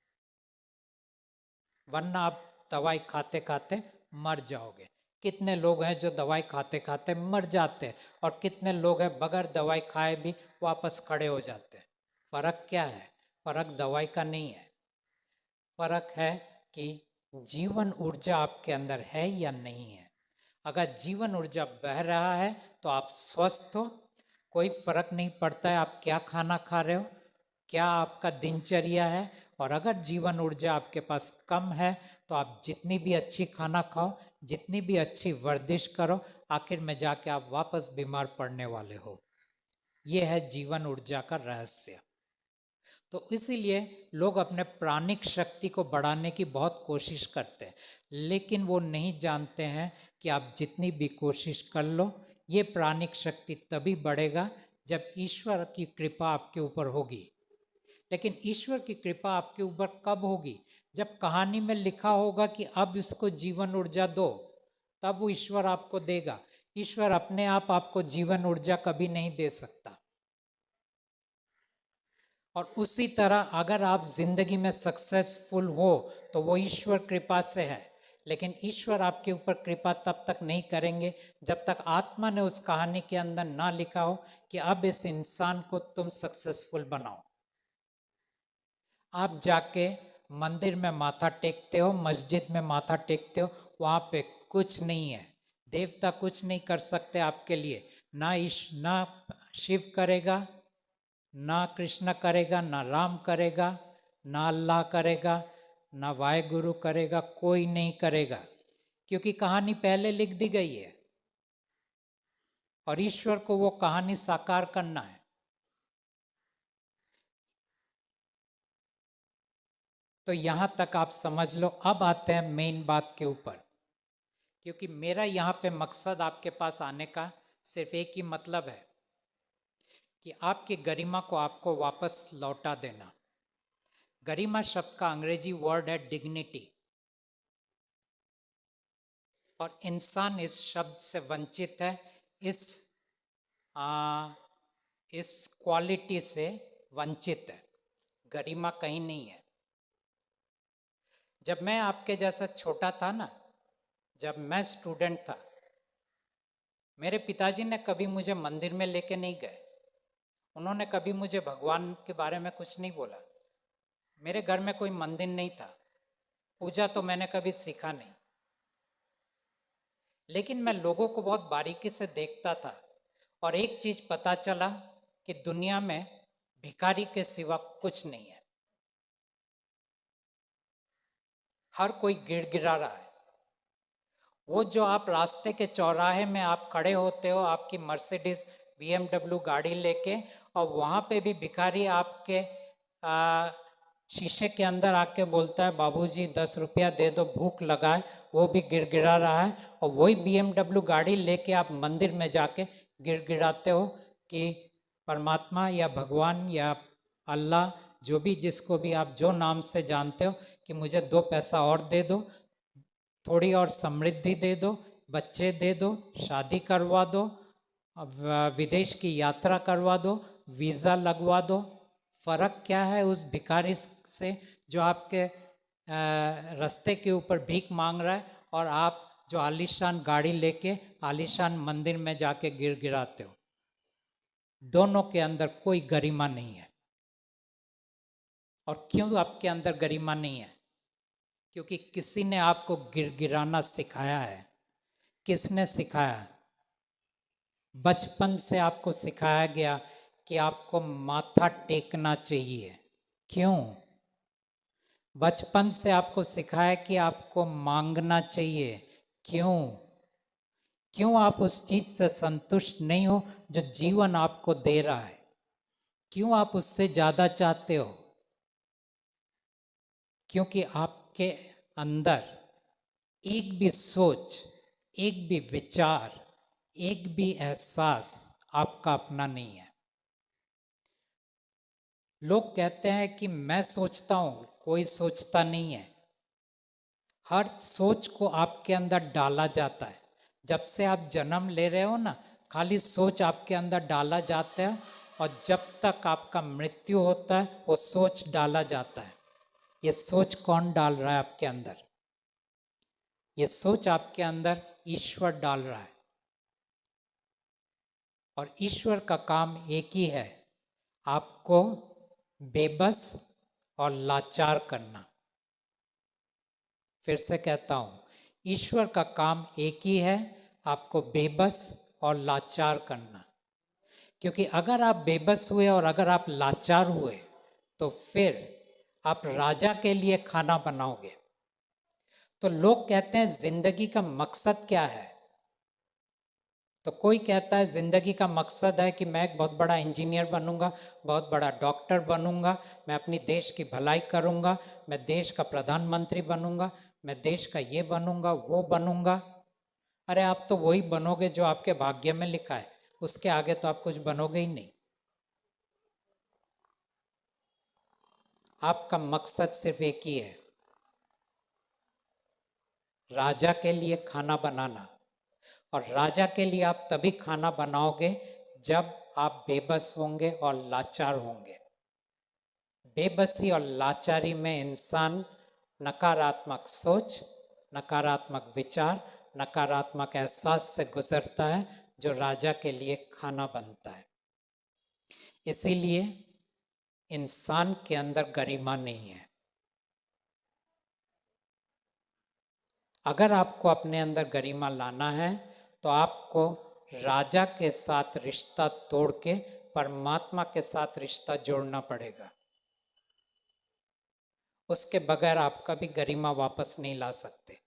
वरना आप दवाई खाते खाते मर जाओगे। कितने लोग हैं जो दवाई खाते खाते मर जाते हैं, और कितने लोग हैं बगैर दवाई खाए भी वापस खड़े हो जाते हैं। फर्क क्या है? फर्क दवाई का नहीं है, फर्क है कि जीवन ऊर्जा आपके अंदर है या नहीं है। अगर जीवन ऊर्जा बह रहा है तो आप स्वस्थ हो, कोई फर्क नहीं पड़ता है आप क्या खाना खा रहे हो, क्या आपका दिनचर्या है। और अगर जीवन ऊर्जा आपके पास कम है तो आप जितनी भी अच्छी खाना खाओ, जितनी भी अच्छी वर्जिश करो, आखिर में जाके आप वापस बीमार पड़ने वाले हो। ये है जीवन ऊर्जा का रहस्य। तो इसीलिए लोग अपने प्राणिक शक्ति को बढ़ाने की बहुत कोशिश करते हैं, लेकिन वो नहीं जानते हैं कि आप जितनी भी कोशिश कर लो, ये प्राणिक शक्ति तभी बढ़ेगा जब ईश्वर की कृपा आपके ऊपर होगी। लेकिन ईश्वर की कृपा आपके ऊपर कब होगी? जब कहानी में लिखा होगा कि अब इसको जीवन ऊर्जा दो, तब वो ईश्वर आपको देगा। ईश्वर अपने आप आपको जीवन ऊर्जा कभी नहीं दे सकता। और उसी तरह अगर आप जिंदगी में सक्सेसफुल हो तो वो ईश्वर कृपा से है, लेकिन ईश्वर आपके ऊपर कृपा तब तक नहीं करेंगे जब तक आत्मा ने उस कहानी के अंदर ना लिखा हो कि अब इस इंसान को तुम सक्सेसफुल बनाओ। आप जाके मंदिर में माथा टेकते हो, मस्जिद में माथा टेकते हो, वहाँ पे कुछ नहीं है, देवता कुछ नहीं कर सकते आपके लिए। ना शिव करेगा, ना कृष्ण करेगा, ना राम करेगा, ना अल्लाह करेगा, ना वाहेगुरु करेगा, कोई नहीं करेगा, क्योंकि कहानी पहले लिख दी गई है और ईश्वर को वो कहानी साकार करना है। तो यहां तक आप समझ लो। अब आते हैं मेन बात के ऊपर, क्योंकि मेरा यहाँ पे मकसद आपके पास आने का सिर्फ एक ही मतलब है कि आपकी गरिमा को आपको वापस लौटा देना। गरिमा शब्द का अंग्रेजी वर्ड है डिग्निटी, और इंसान इस शब्द से वंचित है, इस इस क्वालिटी से वंचित है। गरिमा कहीं नहीं है। जब मैं आपके जैसा छोटा था ना, जब मैं स्टूडेंट था, मेरे पिताजी ने कभी मुझे मंदिर में लेके नहीं गए। उन्होंने कभी मुझे भगवान के बारे में कुछ नहीं बोला। मेरे घर में कोई मंदिर नहीं था, पूजा तो मैंने कभी सीखा नहीं। लेकिन मैं लोगों को बहुत बारीकी से देखता था और एक चीज पता चला कि दुनिया में भिखारी के सिवा कुछ नहीं है। हर कोई गिड़गिड़ा रहा है। वो जो आप रास्ते के चौराहे में आप खड़े होते हो आपकी मर्सिडीज BMW गाड़ी लेके, और वहाँ पे भी भिखारी आपके शीशे के अंदर आके बोलता है बाबूजी 10 रुपया दे दो, भूख लगा है, वो भी गिड़गिड़ा रहा है। और वही BMW गाड़ी लेके आप मंदिर में जाके गिड़गिड़ाते हो कि परमात्मा या भगवान या अल्लाह, जो भी, जिसको भी आप जो नाम से जानते हो, कि मुझे 2 पैसा और दे दो, थोड़ी और समृद्धि दे दो, बच्चे दे दो, शादी करवा दो, विदेश की यात्रा करवा दो, वीज़ा लगवा दो। फर्क क्या है उस भिखारी से जो आपके रास्ते के ऊपर भीख मांग रहा है, और आप जो आलीशान गाड़ी लेके आलीशान मंदिर में जाके गिड़गिड़ाते हो? दोनों के अंदर कोई गरिमा नहीं है। और क्यों आपके अंदर गरिमा नहीं है? क्योंकि किसी ने आपको गिड़गिड़ाना सिखाया है। किसने सिखाया? बचपन से आपको सिखाया गया कि आपको माथा टेकना चाहिए। क्यों? बचपन से आपको सिखाया कि आपको मांगना चाहिए। क्यों? क्यों आप उस चीज से संतुष्ट नहीं हो जो जीवन आपको दे रहा है? क्यों आप उससे ज्यादा चाहते हो? क्योंकि आपके अंदर एक भी सोच, एक भी विचार, एक भी एहसास आपका अपना नहीं है। लोग कहते हैं कि मैं सोचता हूं, कोई सोचता नहीं है। हर सोच को आपके अंदर डाला जाता है। जब से आप जन्म ले रहे हो ना, खाली सोच आपके अंदर डाला जाता है, और जब तक आपका मृत्यु होता है वो सोच डाला जाता है। ये सोच कौन डाल रहा है आपके अंदर? ये सोच आपके अंदर ईश्वर डाल रहा है। और ईश्वर का काम एक ही है, आपको बेबस और लाचार करना। फिर से कहता हूं, ईश्वर का काम एक ही है, आपको बेबस और लाचार करना। क्योंकि अगर आप बेबस हुए और अगर आप लाचार हुए तो फिर आप राजा के लिए खाना बनाओगे। तो लोग कहते हैं जिंदगी का मकसद क्या है? तो कोई कहता है जिंदगी का मकसद है कि मैं एक बहुत बड़ा इंजीनियर बनूंगा, बहुत बड़ा डॉक्टर बनूंगा, मैं अपनी देश की भलाई करूंगा, मैं देश का प्रधानमंत्री बनूंगा, मैं देश का ये बनूंगा वो बनूंगा। अरे आप तो वही बनोगे जो आपके भाग्य में लिखा है, उसके आगे तो आप कुछ बनोगे ही नहीं। आपका मकसद सिर्फ एक ही है, राजा के लिए खाना बनाना। और राजा के लिए आप तभी खाना बनाओगे जब आप बेबस होंगे और लाचार होंगे। बेबसी और लाचारी में इंसान नकारात्मक सोच, नकारात्मक विचार, नकारात्मक एहसास से गुजरता है, जो राजा के लिए खाना बनता है। इसीलिए इंसान के अंदर गरिमा नहीं है। अगर आपको अपने अंदर गरिमा लाना है तो आपको राजा के साथ रिश्ता तोड़ के परमात्मा के साथ रिश्ता जोड़ना पड़ेगा। उसके बगैर आप कभी गरिमा वापस नहीं ला सकते।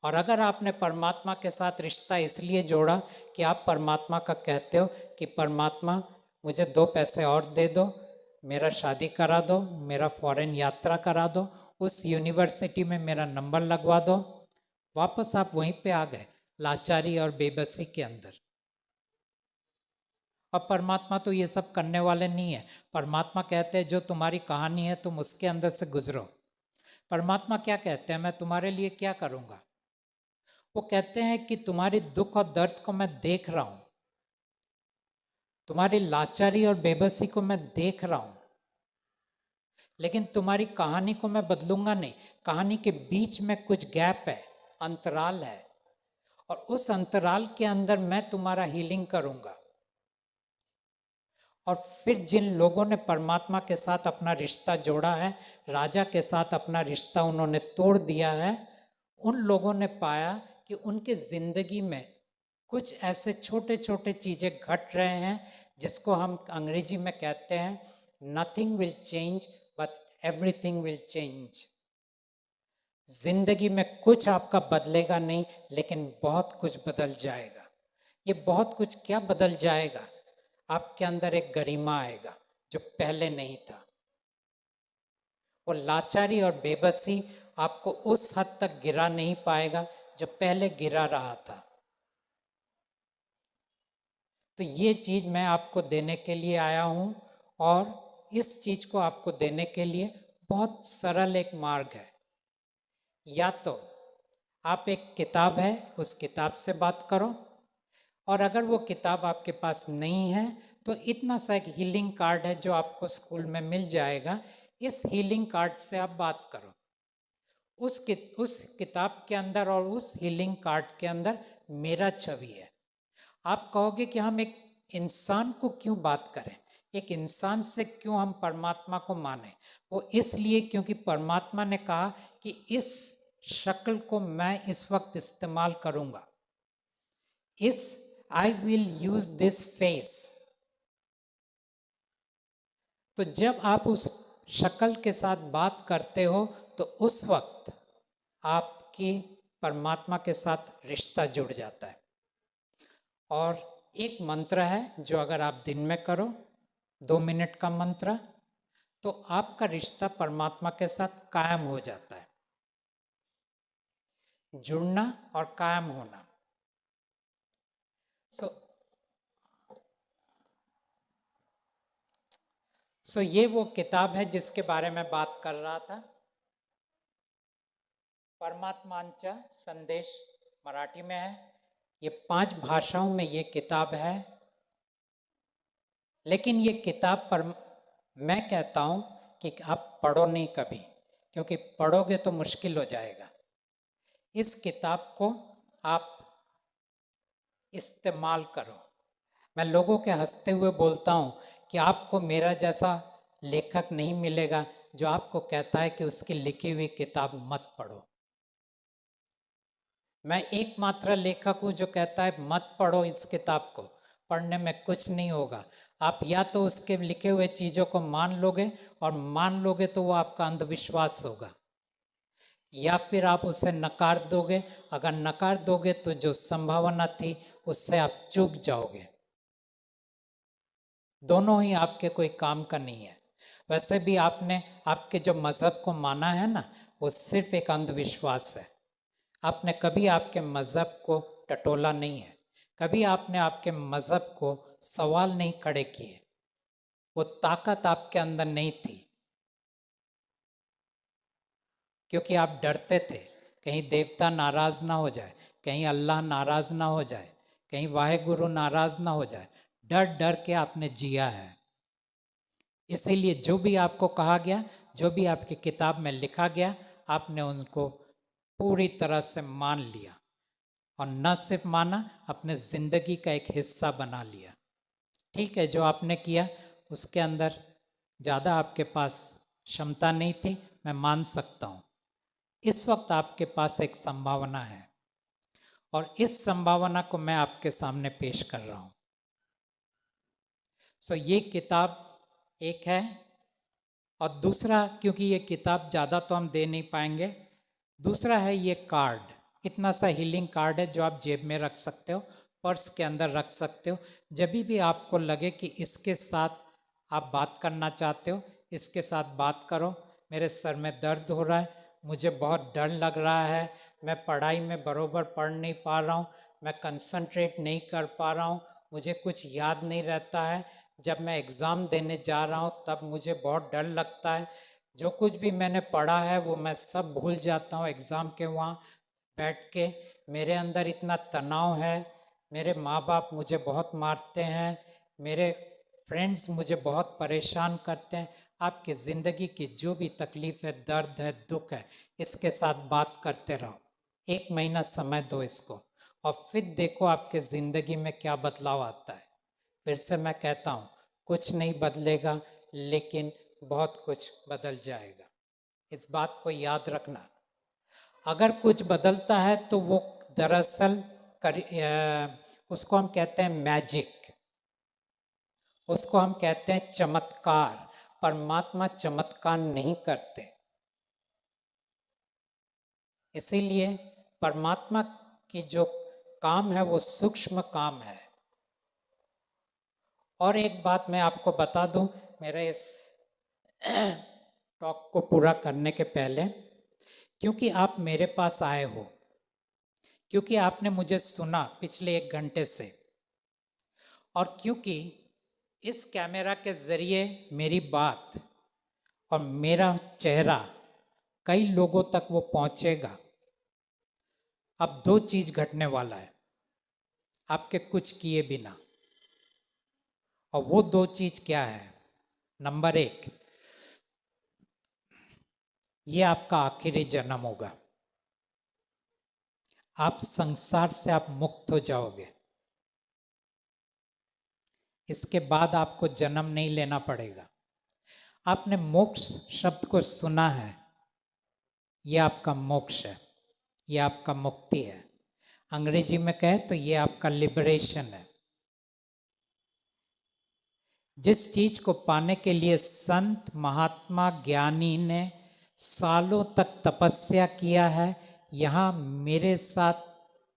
और अगर आपने परमात्मा के साथ रिश्ता इसलिए जोड़ा कि आप परमात्मा का कहते हो कि परमात्मा मुझे 2 पैसे और दे दो, मेरा शादी करा दो, मेरा फॉरेन यात्रा करा दो, उस यूनिवर्सिटी में मेरा नंबर लगवा दो, वापस आप वहीं पे आ गए, लाचारी और बेबसी के अंदर। और परमात्मा तो ये सब करने वाले नहीं है। परमात्मा कहते हैं जो तुम्हारी कहानी है तुम उसके अंदर से गुजरो। परमात्मा क्या कहते हैं? मैं तुम्हारे लिए क्या करूंगा? वो कहते हैं कि तुम्हारी दुख और दर्द को मैं देख रहा हूं, तुम्हारी लाचारी और बेबसी को मैं देख रहा हूं, लेकिन तुम्हारी कहानी को मैं बदलूंगा नहीं। कहानी के बीच में कुछ गैप है, अंतराल है, और उस अंतराल के अंदर मैं तुम्हारा हीलिंग करूंगा। और फिर जिन लोगों ने परमात्मा के साथ अपना रिश्ता जोड़ा है, राजा के साथ अपना रिश्ता उन्होंने तोड़ दिया है, उन लोगों ने पाया कि उनके जिंदगी में कुछ ऐसे छोटे छोटे चीजें घट रहे हैं जिसको हम अंग्रेजी में कहते हैं nothing will change but everything will change. जिंदगी में कुछ आपका बदलेगा नहीं, लेकिन बहुत कुछ बदल जाएगा। ये बहुत कुछ क्या बदल जाएगा? आपके अंदर एक गरिमा आएगा जो पहले नहीं था। वो लाचारी और बेबसी आपको उस हद तक गिरा नहीं पाएगा जो पहले गिरा रहा था। तो ये चीज मैं आपको देने के लिए आया हूं, और इस चीज को आपको देने के लिए बहुत सरल एक मार्ग है। या तो आप एक किताब है उस किताब से बात करो, और अगर वो किताब आपके पास नहीं है तो इतना सा एक हीलिंग कार्ड है जो आपको स्कूल में मिल जाएगा। इस हीलिंग कार्ड से आप बात करो। उस किताब के अंदर और उस हीलिंग कार्ड के अंदर मेरा छवि है। आप कहोगे कि हम एक इंसान को क्यों बात करें, एक इंसान से क्यों हम परमात्मा को माने? वो इसलिए क्योंकि परमात्मा ने कहा कि इस शक्ल को मैं इस वक्त इस्तेमाल करूंगा, इस I will use this face. तो जब आप उस शक्ल के साथ बात करते हो तो उस वक्त आपकी परमात्मा के साथ रिश्ता जुड़ जाता है। और एक मंत्र है जो अगर आप दिन में करो 2 मिनट का मंत्र, तो आपका रिश्ता परमात्मा के साथ कायम हो जाता है। जुड़ना और कायम होना। सो ये वो किताब है जिसके बारे में बात कर रहा था, परमात्मांचा संदेश मराठी में है। ये 5 भाषाओं में ये किताब है। लेकिन ये किताब पर मैं कहता हूं कि आप पढ़ो नहीं कभी, क्योंकि पढ़ोगे तो मुश्किल हो जाएगा। इस किताब को आप इस्तेमाल करो। मैं लोगों के हंसते हुए बोलता हूं कि आपको मेरा जैसा लेखक नहीं मिलेगा जो आपको कहता है कि उसकी लिखी हुई किताब मत पढ़ो। मैं एकमात्र लेखक हूं जो कहता है मत पढ़ो इस किताब को, पढ़ने में कुछ नहीं होगा। आप या तो उसके लिखे हुए चीज़ों को मान लोगे, और मान लोगे तो वो आपका अंधविश्वास होगा, या फिर आप उसे नकार दोगे। अगर नकार दोगे तो जो संभावना थी उससे आप चूक जाओगे। दोनों ही आपके कोई काम का नहीं है। वैसे भी आपने आपके जो मज़हब को माना है ना, वो सिर्फ एक अंधविश्वास है। आपने कभी आपके मज़हब को टटोला नहीं है, कभी आपने आपके मज़हब को सवाल नहीं खड़े किए। वो ताकत आपके अंदर नहीं थी, क्योंकि आप डरते थे कहीं देवता नाराज ना हो जाए, कहीं अल्लाह नाराज ना हो जाए, कहीं वाहेगुरु नाराज ना हो जाए। डर डर के आपने जिया है। इसीलिए जो भी आपको कहा गया, जो भी आपकी किताब में लिखा गया, आपने उनको पूरी तरह से मान लिया, और न सिर्फ माना, अपने जिंदगी का एक हिस्सा बना लिया। ठीक है, जो आपने किया उसके अंदर ज़्यादा आपके पास क्षमता नहीं थी, मैं मान सकता हूँ। इस वक्त आपके पास एक संभावना है, और इस संभावना को मैं आपके सामने पेश कर रहा हूँ। सो ये किताब एक है, और दूसरा, क्योंकि ये किताब ज़्यादा तो हम दे नहीं पाएंगे, दूसरा है ये कार्ड। इतना सा हीलिंग कार्ड है जो आप जेब में रख सकते हो, पर्स के अंदर रख सकते हो। जब भी आपको लगे कि इसके साथ आप बात करना चाहते हो, इसके साथ बात करो। मेरे सर में दर्द हो रहा है, मुझे बहुत डर लग रहा है, मैं पढ़ाई में बरोबर पढ़ नहीं पा रहा हूँ, मैं कंसंट्रेट नहीं कर पा रहा हूँ, मुझे कुछ याद नहीं रहता है, जब मैं एग्ज़ाम देने जा रहा हूँ तब मुझे बहुत डर लगता है, जो कुछ भी मैंने पढ़ा है वो मैं सब भूल जाता हूँ एग्ज़ाम के वहाँ बैठ के। मेरे अंदर इतना तनाव है, मेरे माँ बाप मुझे बहुत मारते हैं, मेरे फ्रेंड्स मुझे बहुत परेशान करते हैं। आपकी ज़िंदगी की जो भी तकलीफ़ है, दर्द है, दुख है, इसके साथ बात करते रहो। 1 महीना समय दो इसको, और फिर देखो आपके ज़िंदगी में क्या बदलाव आता है। फिर से मैं कहता हूँ, कुछ नहीं बदलेगा, लेकिन बहुत कुछ बदल जाएगा। इस बात को याद रखना। अगर कुछ बदलता है तो वो दरअसल उसको हम कहते हैं मैजिक, उसको हम कहते हैं चमत्कार। परमात्मा चमत्कार नहीं करते। इसीलिए परमात्मा की जो काम है वो सूक्ष्म काम है। और एक बात मैं आपको बता दूं, मेरे इस टॉक को पूरा करने के पहले, क्योंकि आप मेरे पास आए हो, क्योंकि आपने मुझे सुना पिछले 1 घंटे से, और क्योंकि इस कैमरा के जरिए मेरी बात और मेरा चेहरा कई लोगों तक वो पहुंचेगा। अब 2 चीज घटने वाला है आपके कुछ किए बिना, और वो 2 चीज क्या है? नंबर 1, ये आपका आखिरी जन्म होगा। आप संसार से आप मुक्त हो जाओगे। इसके बाद आपको जन्म नहीं लेना पड़ेगा। आपने मोक्ष शब्द को सुना है, ये आपका मोक्ष है, ये आपका मुक्ति है। अंग्रेजी में कहे तो ये आपका लिबरेशन है। जिस चीज को पाने के लिए संत महात्मा ज्ञानी ने सालों तक तपस्या किया है, यहाँ मेरे साथ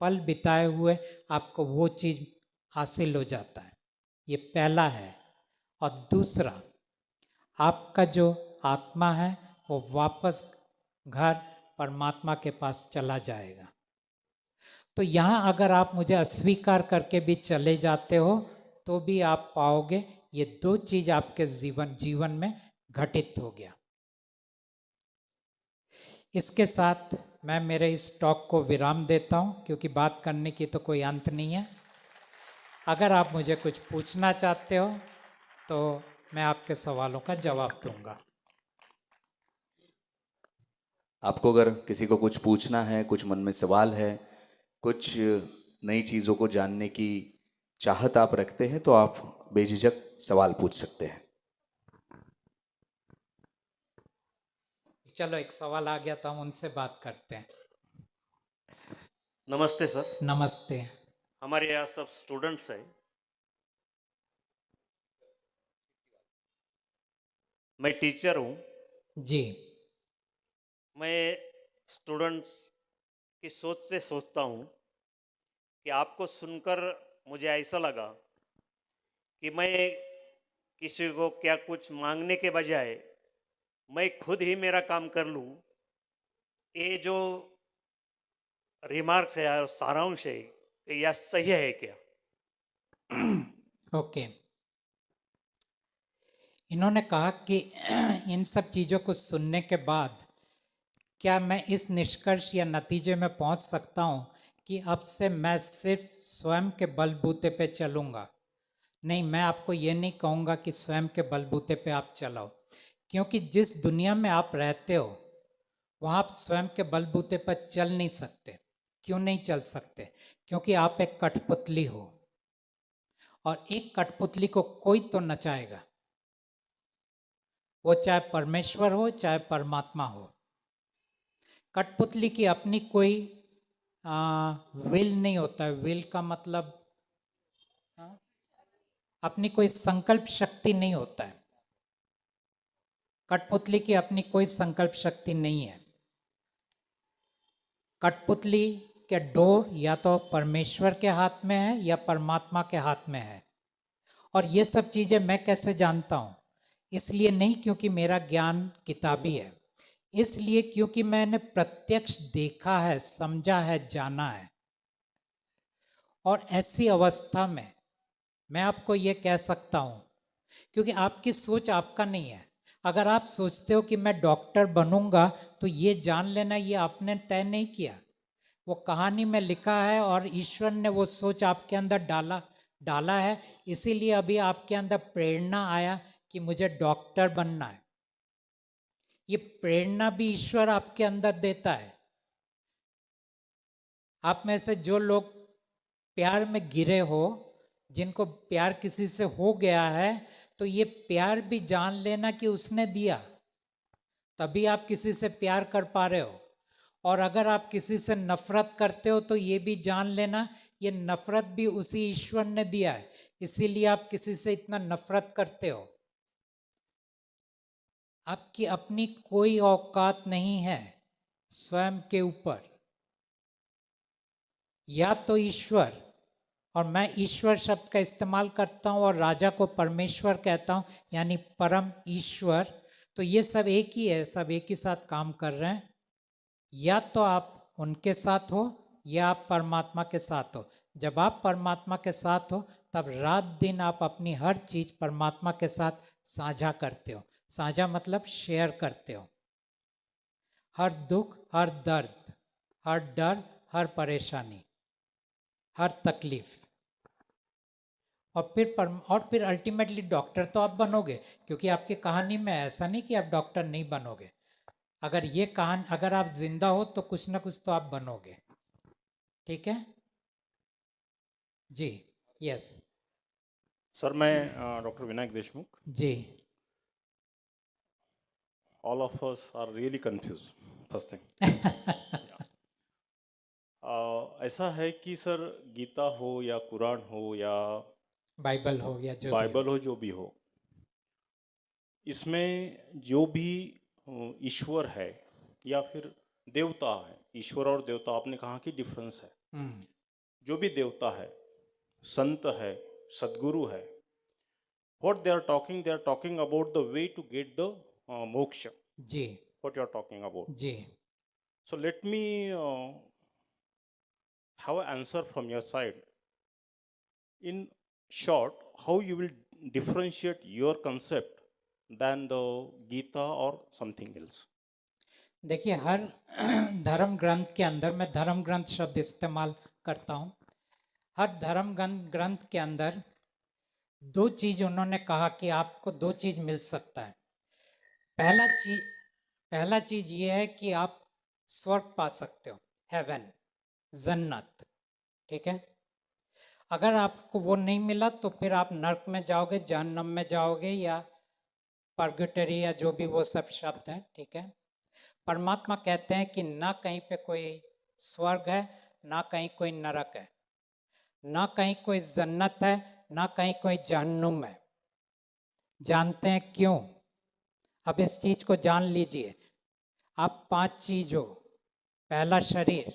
पल बिताए हुए आपको वो चीज हासिल हो जाता है। ये पहला है। और दूसरा, आपका जो आत्मा है वो वापस घर परमात्मा के पास चला जाएगा। तो यहाँ अगर आप मुझे अस्वीकार करके भी चले जाते हो तो भी आप पाओगे ये 2 चीज आपके जीवन में घटित हो गया। इसके साथ मैं मेरे इस टॉक को विराम देता हूँ, क्योंकि बात करने की तो कोई अंत नहीं है। अगर आप मुझे कुछ पूछना चाहते हो तो मैं आपके सवालों का जवाब दूंगा। आपको अगर किसी को कुछ पूछना है, कुछ मन में सवाल है, कुछ नई चीज़ों को जानने की चाहत आप रखते हैं, तो आप बेझिझक सवाल पूछ सकते हैं। चलो, एक सवाल आ गया तो हम उनसे बात करते हैं। नमस्ते सर। नमस्ते। हमारे यहाँ सब स्टूडेंट्स हैं। मैं टीचर हूँ। जी। मैं स्टूडेंट्स की सोच से सोचता हूँ कि आपको सुनकर मुझे ऐसा लगा कि मैं किसी को क्या कुछ मांगने के बजाय मैं खुद ही मेरा काम कर लूँ। ये जो रिमार्क्स है, सारांश है, यह सही है क्या? ओके। इन्होंने कहा कि इन सब चीज़ों को सुनने के बाद क्या मैं इस निष्कर्ष या नतीजे में पहुंच सकता हूं कि अब से मैं सिर्फ स्वयं के बलबूते पे चलूंगा? नहीं, मैं आपको ये नहीं कहूँगा कि स्वयं के बलबूते पे आप चलाओ, क्योंकि जिस दुनिया में आप रहते हो वहाँ आप स्वयं के बलबूते पर चल नहीं सकते। क्यों नहीं चल सकते? क्योंकि आप एक कठपुतली हो, और एक कठपुतली को कोई तो नचाएगा, वो चाहे परमेश्वर हो चाहे परमात्मा हो। कठपुतली की अपनी कोई विल नहीं होता है। विल का मतलब अपनी कोई संकल्प शक्ति नहीं होता है। कठपुतली की अपनी कोई संकल्प शक्ति नहीं है। कठपुतली के डोर या तो परमेश्वर के हाथ में है या परमात्मा के हाथ में है। और ये सब चीज़ें मैं कैसे जानता हूँ? इसलिए नहीं क्योंकि मेरा ज्ञान किताबी है, इसलिए क्योंकि मैंने प्रत्यक्ष देखा है, समझा है, जाना है। और ऐसी अवस्था में मैं आपको ये कह सकता हूँ, क्योंकि आपकी सोच आपका नहीं है। अगर आप सोचते हो कि मैं डॉक्टर बनूंगा तो ये जान लेना ये आपने तय नहीं किया, वो कहानी में लिखा है और ईश्वर ने वो सोच आपके अंदर डाला है। इसीलिए अभी आपके अंदर प्रेरणा आया कि मुझे डॉक्टर बनना है। ये प्रेरणा भी ईश्वर आपके अंदर देता है। आप में से जो लोग प्यार में गिरे हो, जिनको प्यार किसी से हो गया है, तो ये प्यार भी जान लेना कि उसने दिया, तभी आप किसी से प्यार कर पा रहे हो। और अगर आप किसी से नफरत करते हो तो ये भी जान लेना ये नफरत भी उसी ईश्वर ने दिया है, इसीलिए आप किसी से इतना नफरत करते हो। आपकी अपनी कोई औकात नहीं है स्वयं के ऊपर, या तो ईश्वर, और मैं ईश्वर शब्द का इस्तेमाल करता हूँ और राजा को परमेश्वर कहता हूँ, यानी परम ईश्वर। तो ये सब एक ही है, सब एक ही साथ काम कर रहे हैं। या तो आप उनके साथ हो या आप परमात्मा के साथ हो। जब आप परमात्मा के साथ हो तब रात दिन आप अपनी हर चीज परमात्मा के साथ साझा करते हो। साझा मतलब शेयर करते हो, हर दुख, हर दर्द, हर डर, हर परेशानी, हर तकलीफ। और फिर अल्टीमेटली डॉक्टर तो आप बनोगे, क्योंकि आपकी कहानी में ऐसा नहीं कि आप डॉक्टर नहीं बनोगे। अगर ये कहानी, अगर आप जिंदा हो तो कुछ ना कुछ तो आप बनोगे। ठीक है जी? यस सर मैं डॉक्टर विनायक देशमुख। जी। All of us are really confuse first thing. ऐसा है कि सर गीता हो या कुरान हो या बाइबल हो या जो बाइबल हो, जो भी हो, इसमें जो भी ईश्वर है या फिर देवता है, ईश्वर और देवता आपने कहा कि डिफरेंस है। जो भी देवता है, संत है, सदगुरु है, what they are talking about the way to get the moksha. Ji What you are talking about. Ji. So let me have an answer from your side. In short, how you will differentiate your concept than the Gita or something else? देखिए, हर धर्म ग्रंथ के अंदर, मैं धर्म ग्रंथ शब्द इस्तेमाल करता हूँ, हर धर्म ग्रंथ के अंदर दो चीज उन्होंने कहा कि आपको दो चीज मिल सकता है। पहला चीज ये है कि आप स्वर्ग पा सकते हो, हेवन, जन्नत। ठीक है? अगर आपको वो नहीं मिला तो फिर आप नर्क में जाओगे, जहन्नम में जाओगे, या पर्गेटरी, या जो भी वो सब शब्द हैं। ठीक है? परमात्मा कहते हैं कि ना कहीं पे कोई स्वर्ग है, ना कहीं कोई नरक है, ना कहीं कोई जन्नत है, ना कहीं कोई जहन्नुम है। जानते हैं क्यों? अब इस चीज को जान लीजिए। आप 5 चीज हो। पहला शरीर,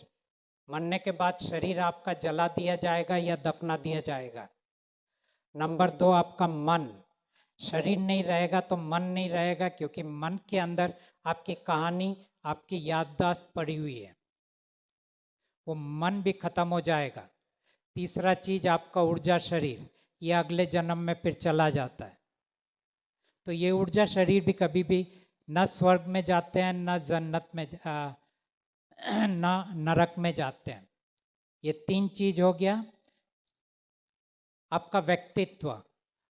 मरने के बाद शरीर आपका जला दिया जाएगा या दफना दिया जाएगा। नंबर 2 आपका मन, शरीर नहीं रहेगा तो मन नहीं रहेगा, क्योंकि मन के अंदर आपकी कहानी, आपकी याददाश्त पड़ी हुई है, वो मन भी खत्म हो जाएगा। तीसरा चीज आपका ऊर्जा शरीर, ये अगले जन्म में फिर चला जाता है। तो ये ऊर्जा शरीर भी कभी भी न स्वर्ग में जाते हैं, न जन्नत में, न नरक में जाते हैं। ये 3 चीज हो गया। आपका व्यक्तित्व,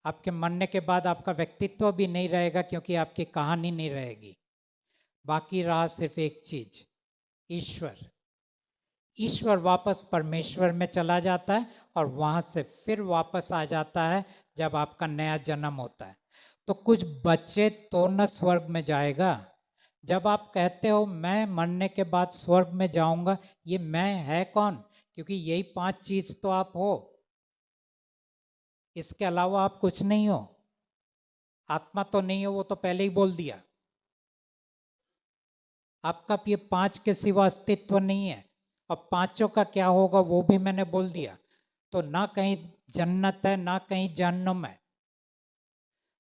आपके मरने के बाद आपका व्यक्तित्व भी नहीं रहेगा, क्योंकि आपकी कहानी नहीं रहेगी। बाकी रहा सिर्फ एक चीज, ईश्वर। ईश्वर वापस परमेश्वर में चला जाता है और वहां से फिर वापस आ जाता है जब आपका नया जन्म होता है। तो कुछ बच्चे तो न स्वर्ग में जाएगा। जब आप कहते हो मैं मरने के बाद स्वर्ग में जाऊंगा, ये मैं है कौन? क्योंकि यही 5 चीज तो आप हो, इसके अलावा आप कुछ नहीं हो। आत्मा तो नहीं हो, वो तो पहले ही बोल दिया। आपका ये 5 के सिवा अस्तित्व नहीं है, और 5 का क्या होगा वो भी मैंने बोल दिया। तो ना कहीं जन्नत है, ना कहीं जहन्नुम है।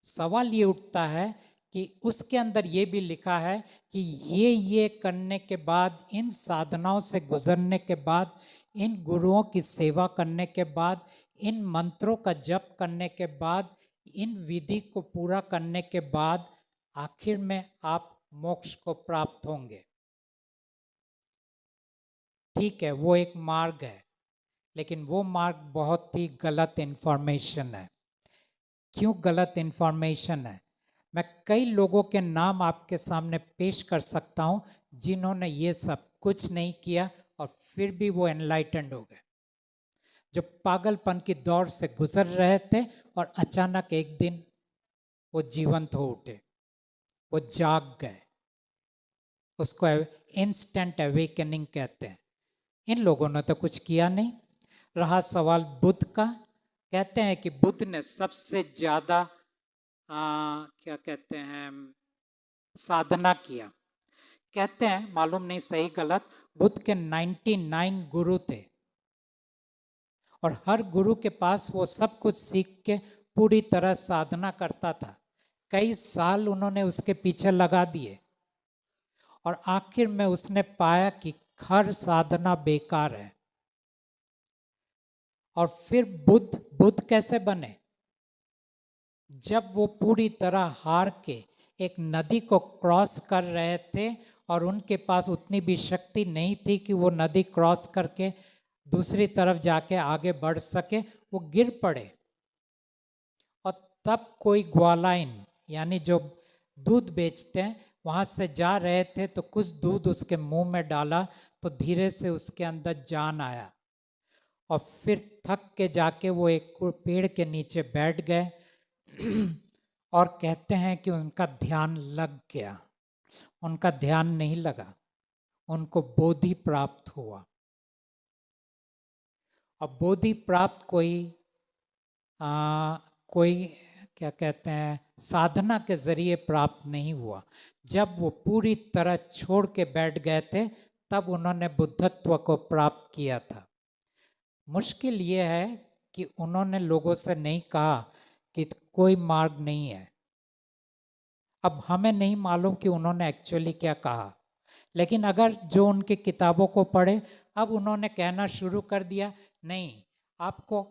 सवाल ये उठता है कि उसके अंदर ये भी लिखा है कि ये करने के बाद, इन साधनाओं से गुजरने के बाद, इन गुरुओं की सेवा करने के बाद, इन मंत्रों का जप करने के बाद, इन विधि को पूरा करने के बाद आखिर में आप मोक्ष को प्राप्त होंगे। ठीक है, वो एक मार्ग है, लेकिन वो मार्ग बहुत ही गलत इंफॉर्मेशन है। क्यों गलत इंफॉर्मेशन है? मैं कई लोगों के नाम आपके सामने पेश कर सकता हूं जिन्होंने ये सब कुछ नहीं किया और फिर भी वो एनलाइटेंड हो गए। जो पागलपन की दौर से गुजर रहे थे और अचानक एक दिन वो जीवंत हो उठे, वो जाग गए। उसको इंस्टेंट अवेकनिंग कहते हैं। इन लोगों ने तो कुछ किया नहीं। रहा सवाल बुद्ध का, कहते हैं कि बुद्ध ने सबसे ज्यादा क्या कहते हैं साधना किया। कहते हैं, मालूम नहीं सही गलत, बुद्ध के 99 गुरु थे और हर गुरु के पास वो सब कुछ सीख के पूरी तरह साधना करता था। कई साल उन्होंने उसके पीछे लगा दिए और आखिर में उसने पाया कि हर साधना बेकार है। और फिर बुद्ध कैसे बने? जब वो पूरी तरह हार के एक नदी को क्रॉस कर रहे थे और उनके पास उतनी भी शक्ति नहीं थी कि वो नदी क्रॉस करके दूसरी तरफ जाके आगे बढ़ सके, वो गिर पड़े। और तब कोई ग्वालाइन यानी जो दूध बेचते हैं वहां से जा रहे थे, तो कुछ दूध उसके मुंह में डाला तो धीरे से उसके अंदर जान आया और फिर थक के जाके वो एक पेड़ के नीचे बैठ गए और कहते हैं कि उनका ध्यान लग गया। उनका ध्यान नहीं लगा, उनको बोधि प्राप्त हुआ। और बोधि प्राप्त कोई क्या कहते हैं साधना के जरिए प्राप्त नहीं हुआ। जब वो पूरी तरह छोड़ के बैठ गए थे तब उन्होंने बुद्धत्व को प्राप्त किया था। मुश्किल ये है कि उन्होंने लोगों से नहीं कहा कि कोई मार्ग नहीं है। अब हमें नहीं मालूम कि उन्होंने एक्चुअली क्या कहा, लेकिन अगर जो उनकी किताबों को पढ़े, अब उन्होंने कहना शुरू कर दिया, नहीं आपको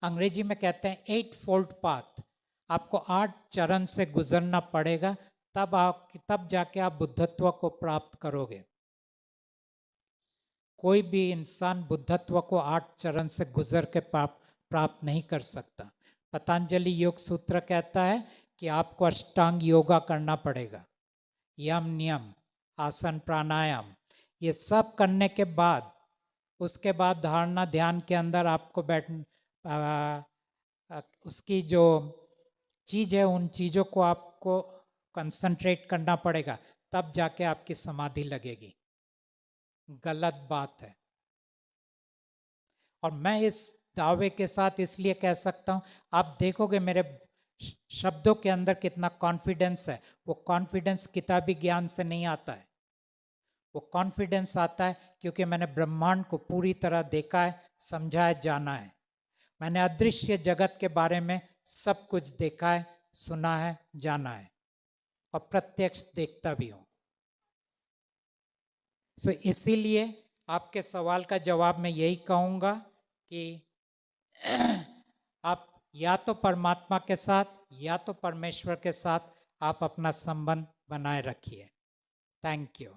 अंग्रेजी में कहते हैं 8 फोल्ड पाथ, आपको 8 चरण से गुजरना पड़ेगा, तब जाके आप बुद्धत्व को प्राप्त करोगे। कोई भी इंसान बुद्धत्व को 8 चरण से गुजर के प्राप्त नहीं कर सकता। पतंजलि योग सूत्र कहता है कि आपको अष्टांग योगा करना पड़ेगा, यम नियम आसन प्राणायाम, ये सब करने के बाद उसके बाद धारणा ध्यान के अंदर आपको उसकी जो चीज़ है उन चीज़ों को आपको कंसंट्रेट करना पड़ेगा, तब जाके आपकी समाधि लगेगी। गलत बात है। और मैं इस दावे के साथ इसलिए कह सकता हूं, आप देखोगे मेरे शब्दों के अंदर कितना कॉन्फिडेंस है। वो कॉन्फिडेंस किताबी ज्ञान से नहीं आता है, वो कॉन्फिडेंस आता है क्योंकि मैंने ब्रह्मांड को पूरी तरह देखा है, समझा है, जाना है। मैंने अदृश्य जगत के बारे में सब कुछ देखा है, सुना है, जाना है और प्रत्यक्ष देखता भी हूं। सो इसीलिए आपके सवाल का जवाब मैं यही कहूंगा कि आप या तो परमात्मा के साथ या तो परमेश्वर के साथ आप अपना संबंध बनाए रखिए। Thank you.